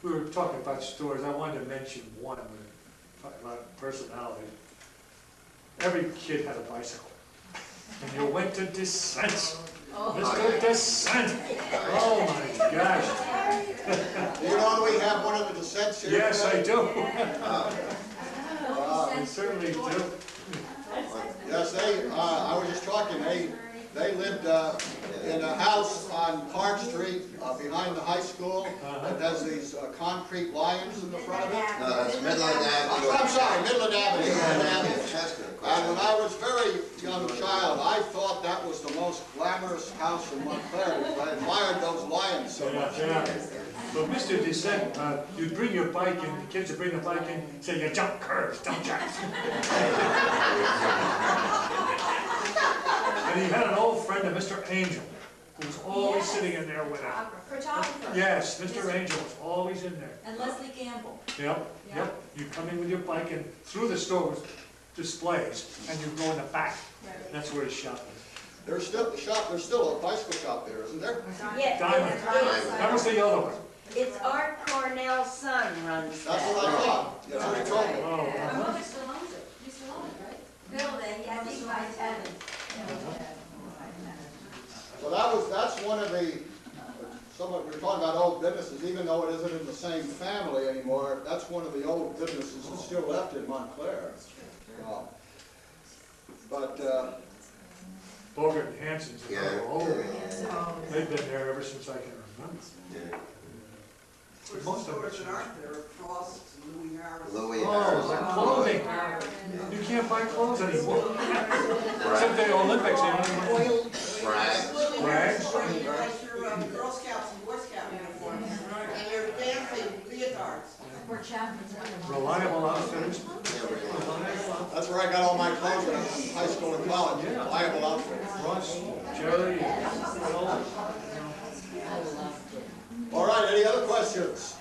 We were talking about stores, I wanted to mention one, when talking about personality. Every kid had a bicycle. And you went to Descent. Mr. Descent. Oh my gosh. do you know we have one of the Descents here? Yes, I today? do. I certainly do. Yes, I was just talking, they lived in a house on Park Street behind the high school that has these concrete lions in the front of it. No, that's Midland Avenue. I'm sorry, Midland Avenue. Midland Avenue, Chestnut. And when I was a very young child, I thought that was the most glamorous house in Montclair, because I admired those lions so much. Yeah. So Mr. Descent, you'd bring your bike in, the kids would bring the bike in, say, you jump curves, don't you? And he had an old friend, a Mr. Angel, who was always sitting in there with him. Photographer. Yes, Mr. Angel was always in there. And Leslie Gamble. Yep. You come in with your bike and through the store was displays, and you go in the back. That's where his shop is. There's still a bicycle shop there, isn't there? Yeah, Diamond. That was the other one. it's Art Cornell's son runs That's that. what I thought. That's what he told me. Oh, My mother still owns it. You still own it, right? Building, I think by tenant. So that's one of the, we're talking about old businesses, even though it isn't in the same family anymore, that's one of the old businesses that's still left in Montclair. But, Bogert and Hanson's are Yeah. over. They've been there ever since I can remember. Yeah. Most of it. Louis Oh, Harris. the clothing. You can't buy clothes anymore. Except the Olympics, you know. Bragg. Rags. Girl Scouts and Boy Scout uniforms. And your fancy leotards. We're champions. Reliable outfitters. that's where I got all my clothes when I was in high school and college, reliable outfits. Russ, Jerry, Bill. All right, any other questions?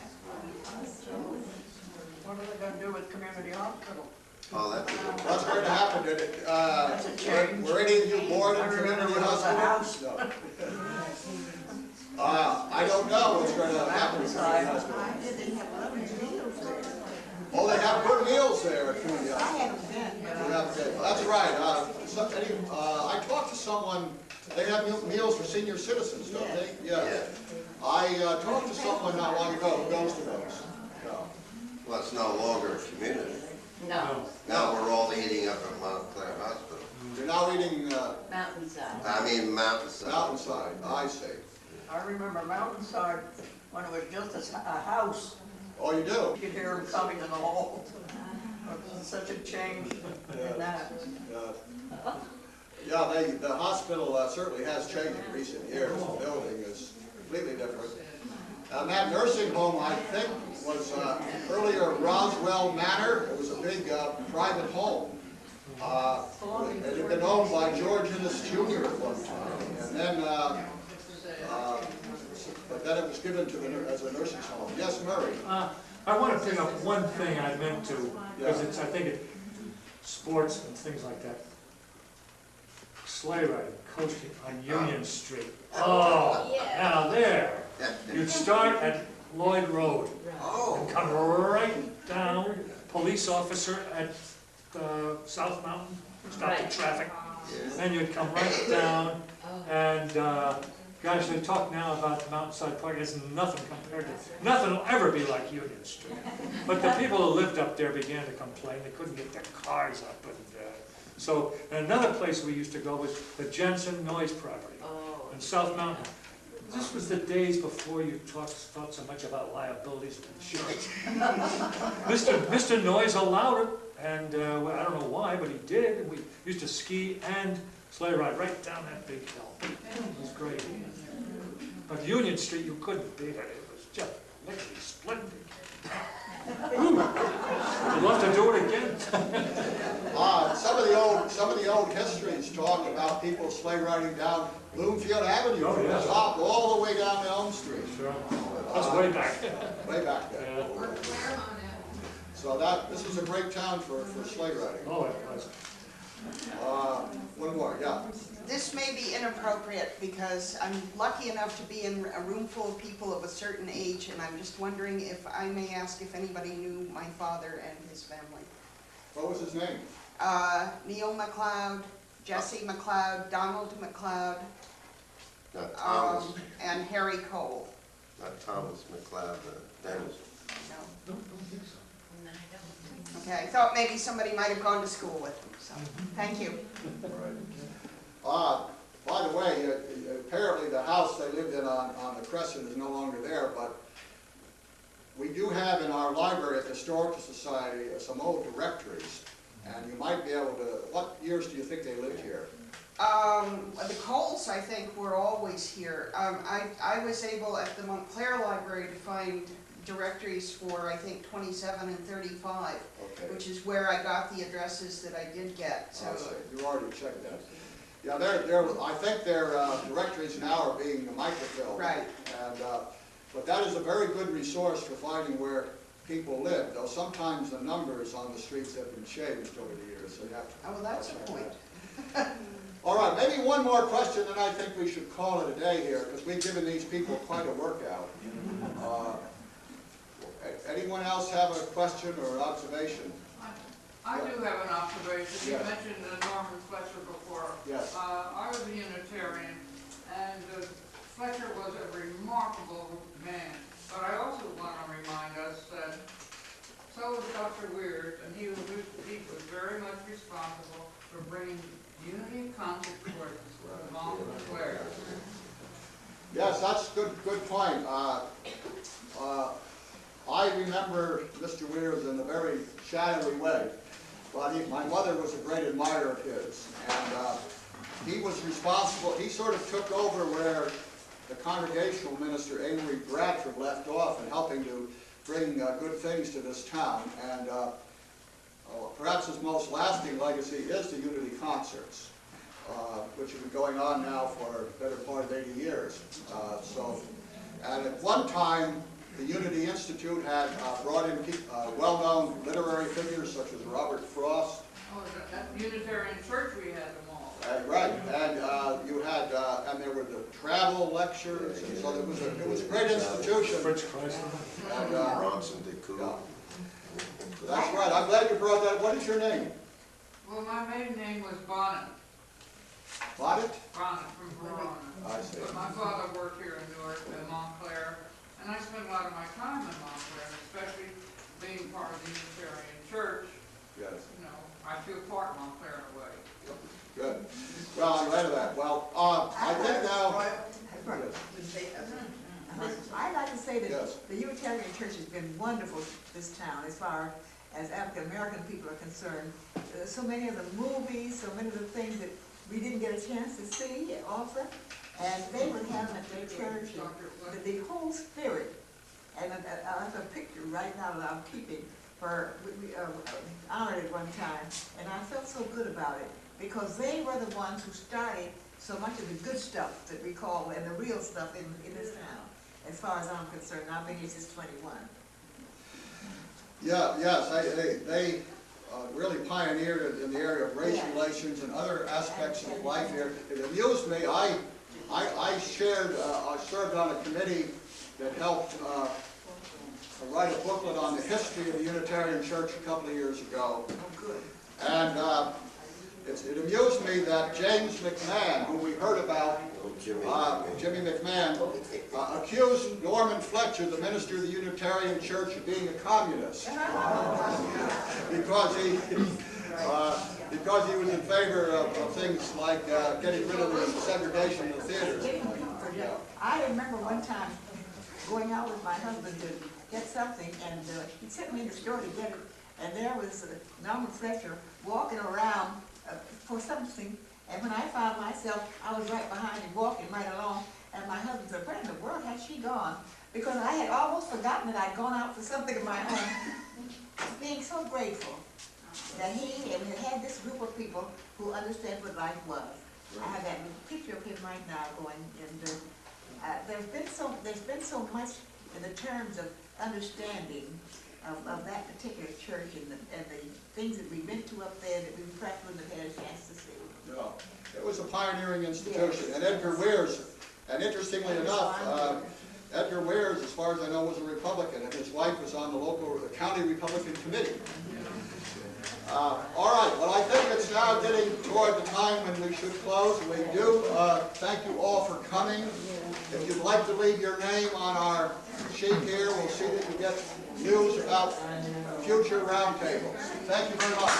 What are they gonna do with community hospital? Oh, that's a good one. What's going to happen? Were any of you born in I remember community when it was a hospital? house. No. I don't know what's going to happen in community hospital. Oh, they have good meals there at community I hospital. haven't been. That's right. I talked to someone, they have meals for senior citizens, don't they? Yeah. I talked to someone not long ago who goes to those. Well, it's no longer a community. No, Now we're all eating up at Montclair Hospital. You're now eating Mountainside. I mean, Mountainside. mountainside, I see. I remember Mountainside when it was just a house. Oh, you do? You could hear them coming in the hall. Such a change in that. Yeah, the hospital certainly has changed in recent years. The building is completely different. And that nursing home, I think, was earlier Roswell Manor. It was a big private home. It had been owned by George Innes Jr. at one time. And then, but then it was given to as a nursing home. Yes, Murray? I want to bring up one thing I meant to, because I think it, sports and things like that. Sleigh riding, coasting on Union Street. Oh, now there. You'd start at Lloyd Road and come right down, police officer at South Mountain, stop the traffic. Then you'd come right down, and gosh, they talk now about Mountainside Park. It's nothing compared to, nothing will ever be like Union Street. But the people who lived up there began to complain. They couldn't get their cars up. And so another place we used to go was the Jensen Noise property in South Mountain. This was the days before you thought so much about liabilities and insurance. Mr. Noyes allowed it, and well, I don't know why, but he did. And we used to ski and sleigh ride right down that big hill. It was great. But Union Street, you couldn't beat it. It was just literally splendid. I'd love to do it again. Some of the old histories talk about people sleigh riding down Bloomfield Avenue, Oh, from the yes. top all the way down to Elm Street. Sure. That's way back. Way back there. Yeah. So this was a great town for sleigh riding. Oh, it was. One more, yeah. This may be inappropriate because I'm lucky enough to be in a room full of people of a certain age, and I'm just wondering if I may ask if anybody knew my father and his family. What was his name? Neil McLeod, Jesse McLeod, Donald McLeod, Not Thomas, and Harry Cole. not Thomas McLeod, Dennis. No. Okay, I thought maybe somebody might have gone to school with him, so, thank you. By the way, apparently the house they lived in on the Crescent is no longer there, but we do have in our library at the Historical Society some old directories, and you might be able to, what years do you think they lived here? The Coles, I think, were always here. I was able at the Montclair Library to find directories for, I think, 27 and 35, Okay. which is where I got the addresses that I did get, so. You already checked that. Yeah, I think their directories now are being microfilmed. Right. And, but that is a very good resource for finding where people live, though sometimes the numbers on the streets have been changed over the years, so you have to. Oh, well, that's a point. All right, maybe one more question, and I think we should call it a day here, because we've given these people quite a workout. Anyone else have a question or an observation? I do have an observation. You Yes. mentioned Norman Fletcher before. Yes. I was a Unitarian, and Fletcher was a remarkable man. But I also want to remind us that so was Dr. Weird, and he was very much responsible for bringing unity and concordance to Montclair. Yes, that's a good point. I remember Mr. Weirs in a very shadowy way, but my mother was a great admirer of his, and he was responsible. He sort of took over where the congregational minister Amory Bradford left off in helping to bring good things to this town, and perhaps his most lasting legacy is the Unity Concerts, which have been going on now for the better part of 80 years. And at one time, the Unity Institute had brought in well-known literary figures such as Robert Frost. Oh, at the Unitarian Church we had them all. Right, and you had, and there were the travel lectures, and so it was a great institution. Fritz Kreisler. And, Bronson DeCool. yeah. So that's right. I'm glad you brought that. What is your name? Well, my maiden name was Bonnet. Bonnet? Bonnet from Verona. I see. But my father worked here in Newark and Montclair, and I spent a lot of my time in Montclair, especially being part of the Unitarian Church. Yes. You know, I feel part of Montclair in a way. Good. Well, I'm glad of that. Well, I think now. I'd like to say that Yes. the Unitarian Church has been wonderful to this town as far as African American people are concerned. So many of the movies, so many of the things that we didn't get a chance to see often, and they would have at their church, and the whole spirit. And I have a picture right now that I'm keeping for, we honored it one time, and I felt so good about it, because they were the ones who started so much of the good stuff that we call, and the real stuff in this town, as far as I'm concerned. I've been here since 21. Yeah, yes, they really pioneered in the area of race Yeah. relations and other aspects of life here. It amused me. I served on a committee that helped write a booklet on the history of the Unitarian Church a couple of years ago. Oh, good. And it amused me that James McMahon, who we heard about, Jimmy McMahon, accused Norman Fletcher, the minister of the Unitarian Church, of being a communist because he was in favor of things like getting rid of the segregation of the theaters. I remember one time going out with my husband to get something, and he sent me in the store to get it, and there was Norman Fletcher walking around for something, and when I found myself, I was right behind him walking right along, And my husband said, where in the world has she gone? Because I had almost forgotten that I'd gone out for something of my own. Being so grateful that he had this group of people who understand what life was. I have that picture of him right now going, and there's been so much in the terms of understanding of that particular church and the things that we went to up there that we perhaps wouldn't have had a chance to see. No, it was a pioneering institution, and Edgar Wears, and interestingly enough, Edgar Wears, as far as I know, was a Republican, and his wife was on the county Republican committee. All right, well, I think it's now getting toward the time when we should close. We do thank you all for coming. If you'd like to leave your name on our sheet here, we'll see that you get news about future roundtables. Thank you very much.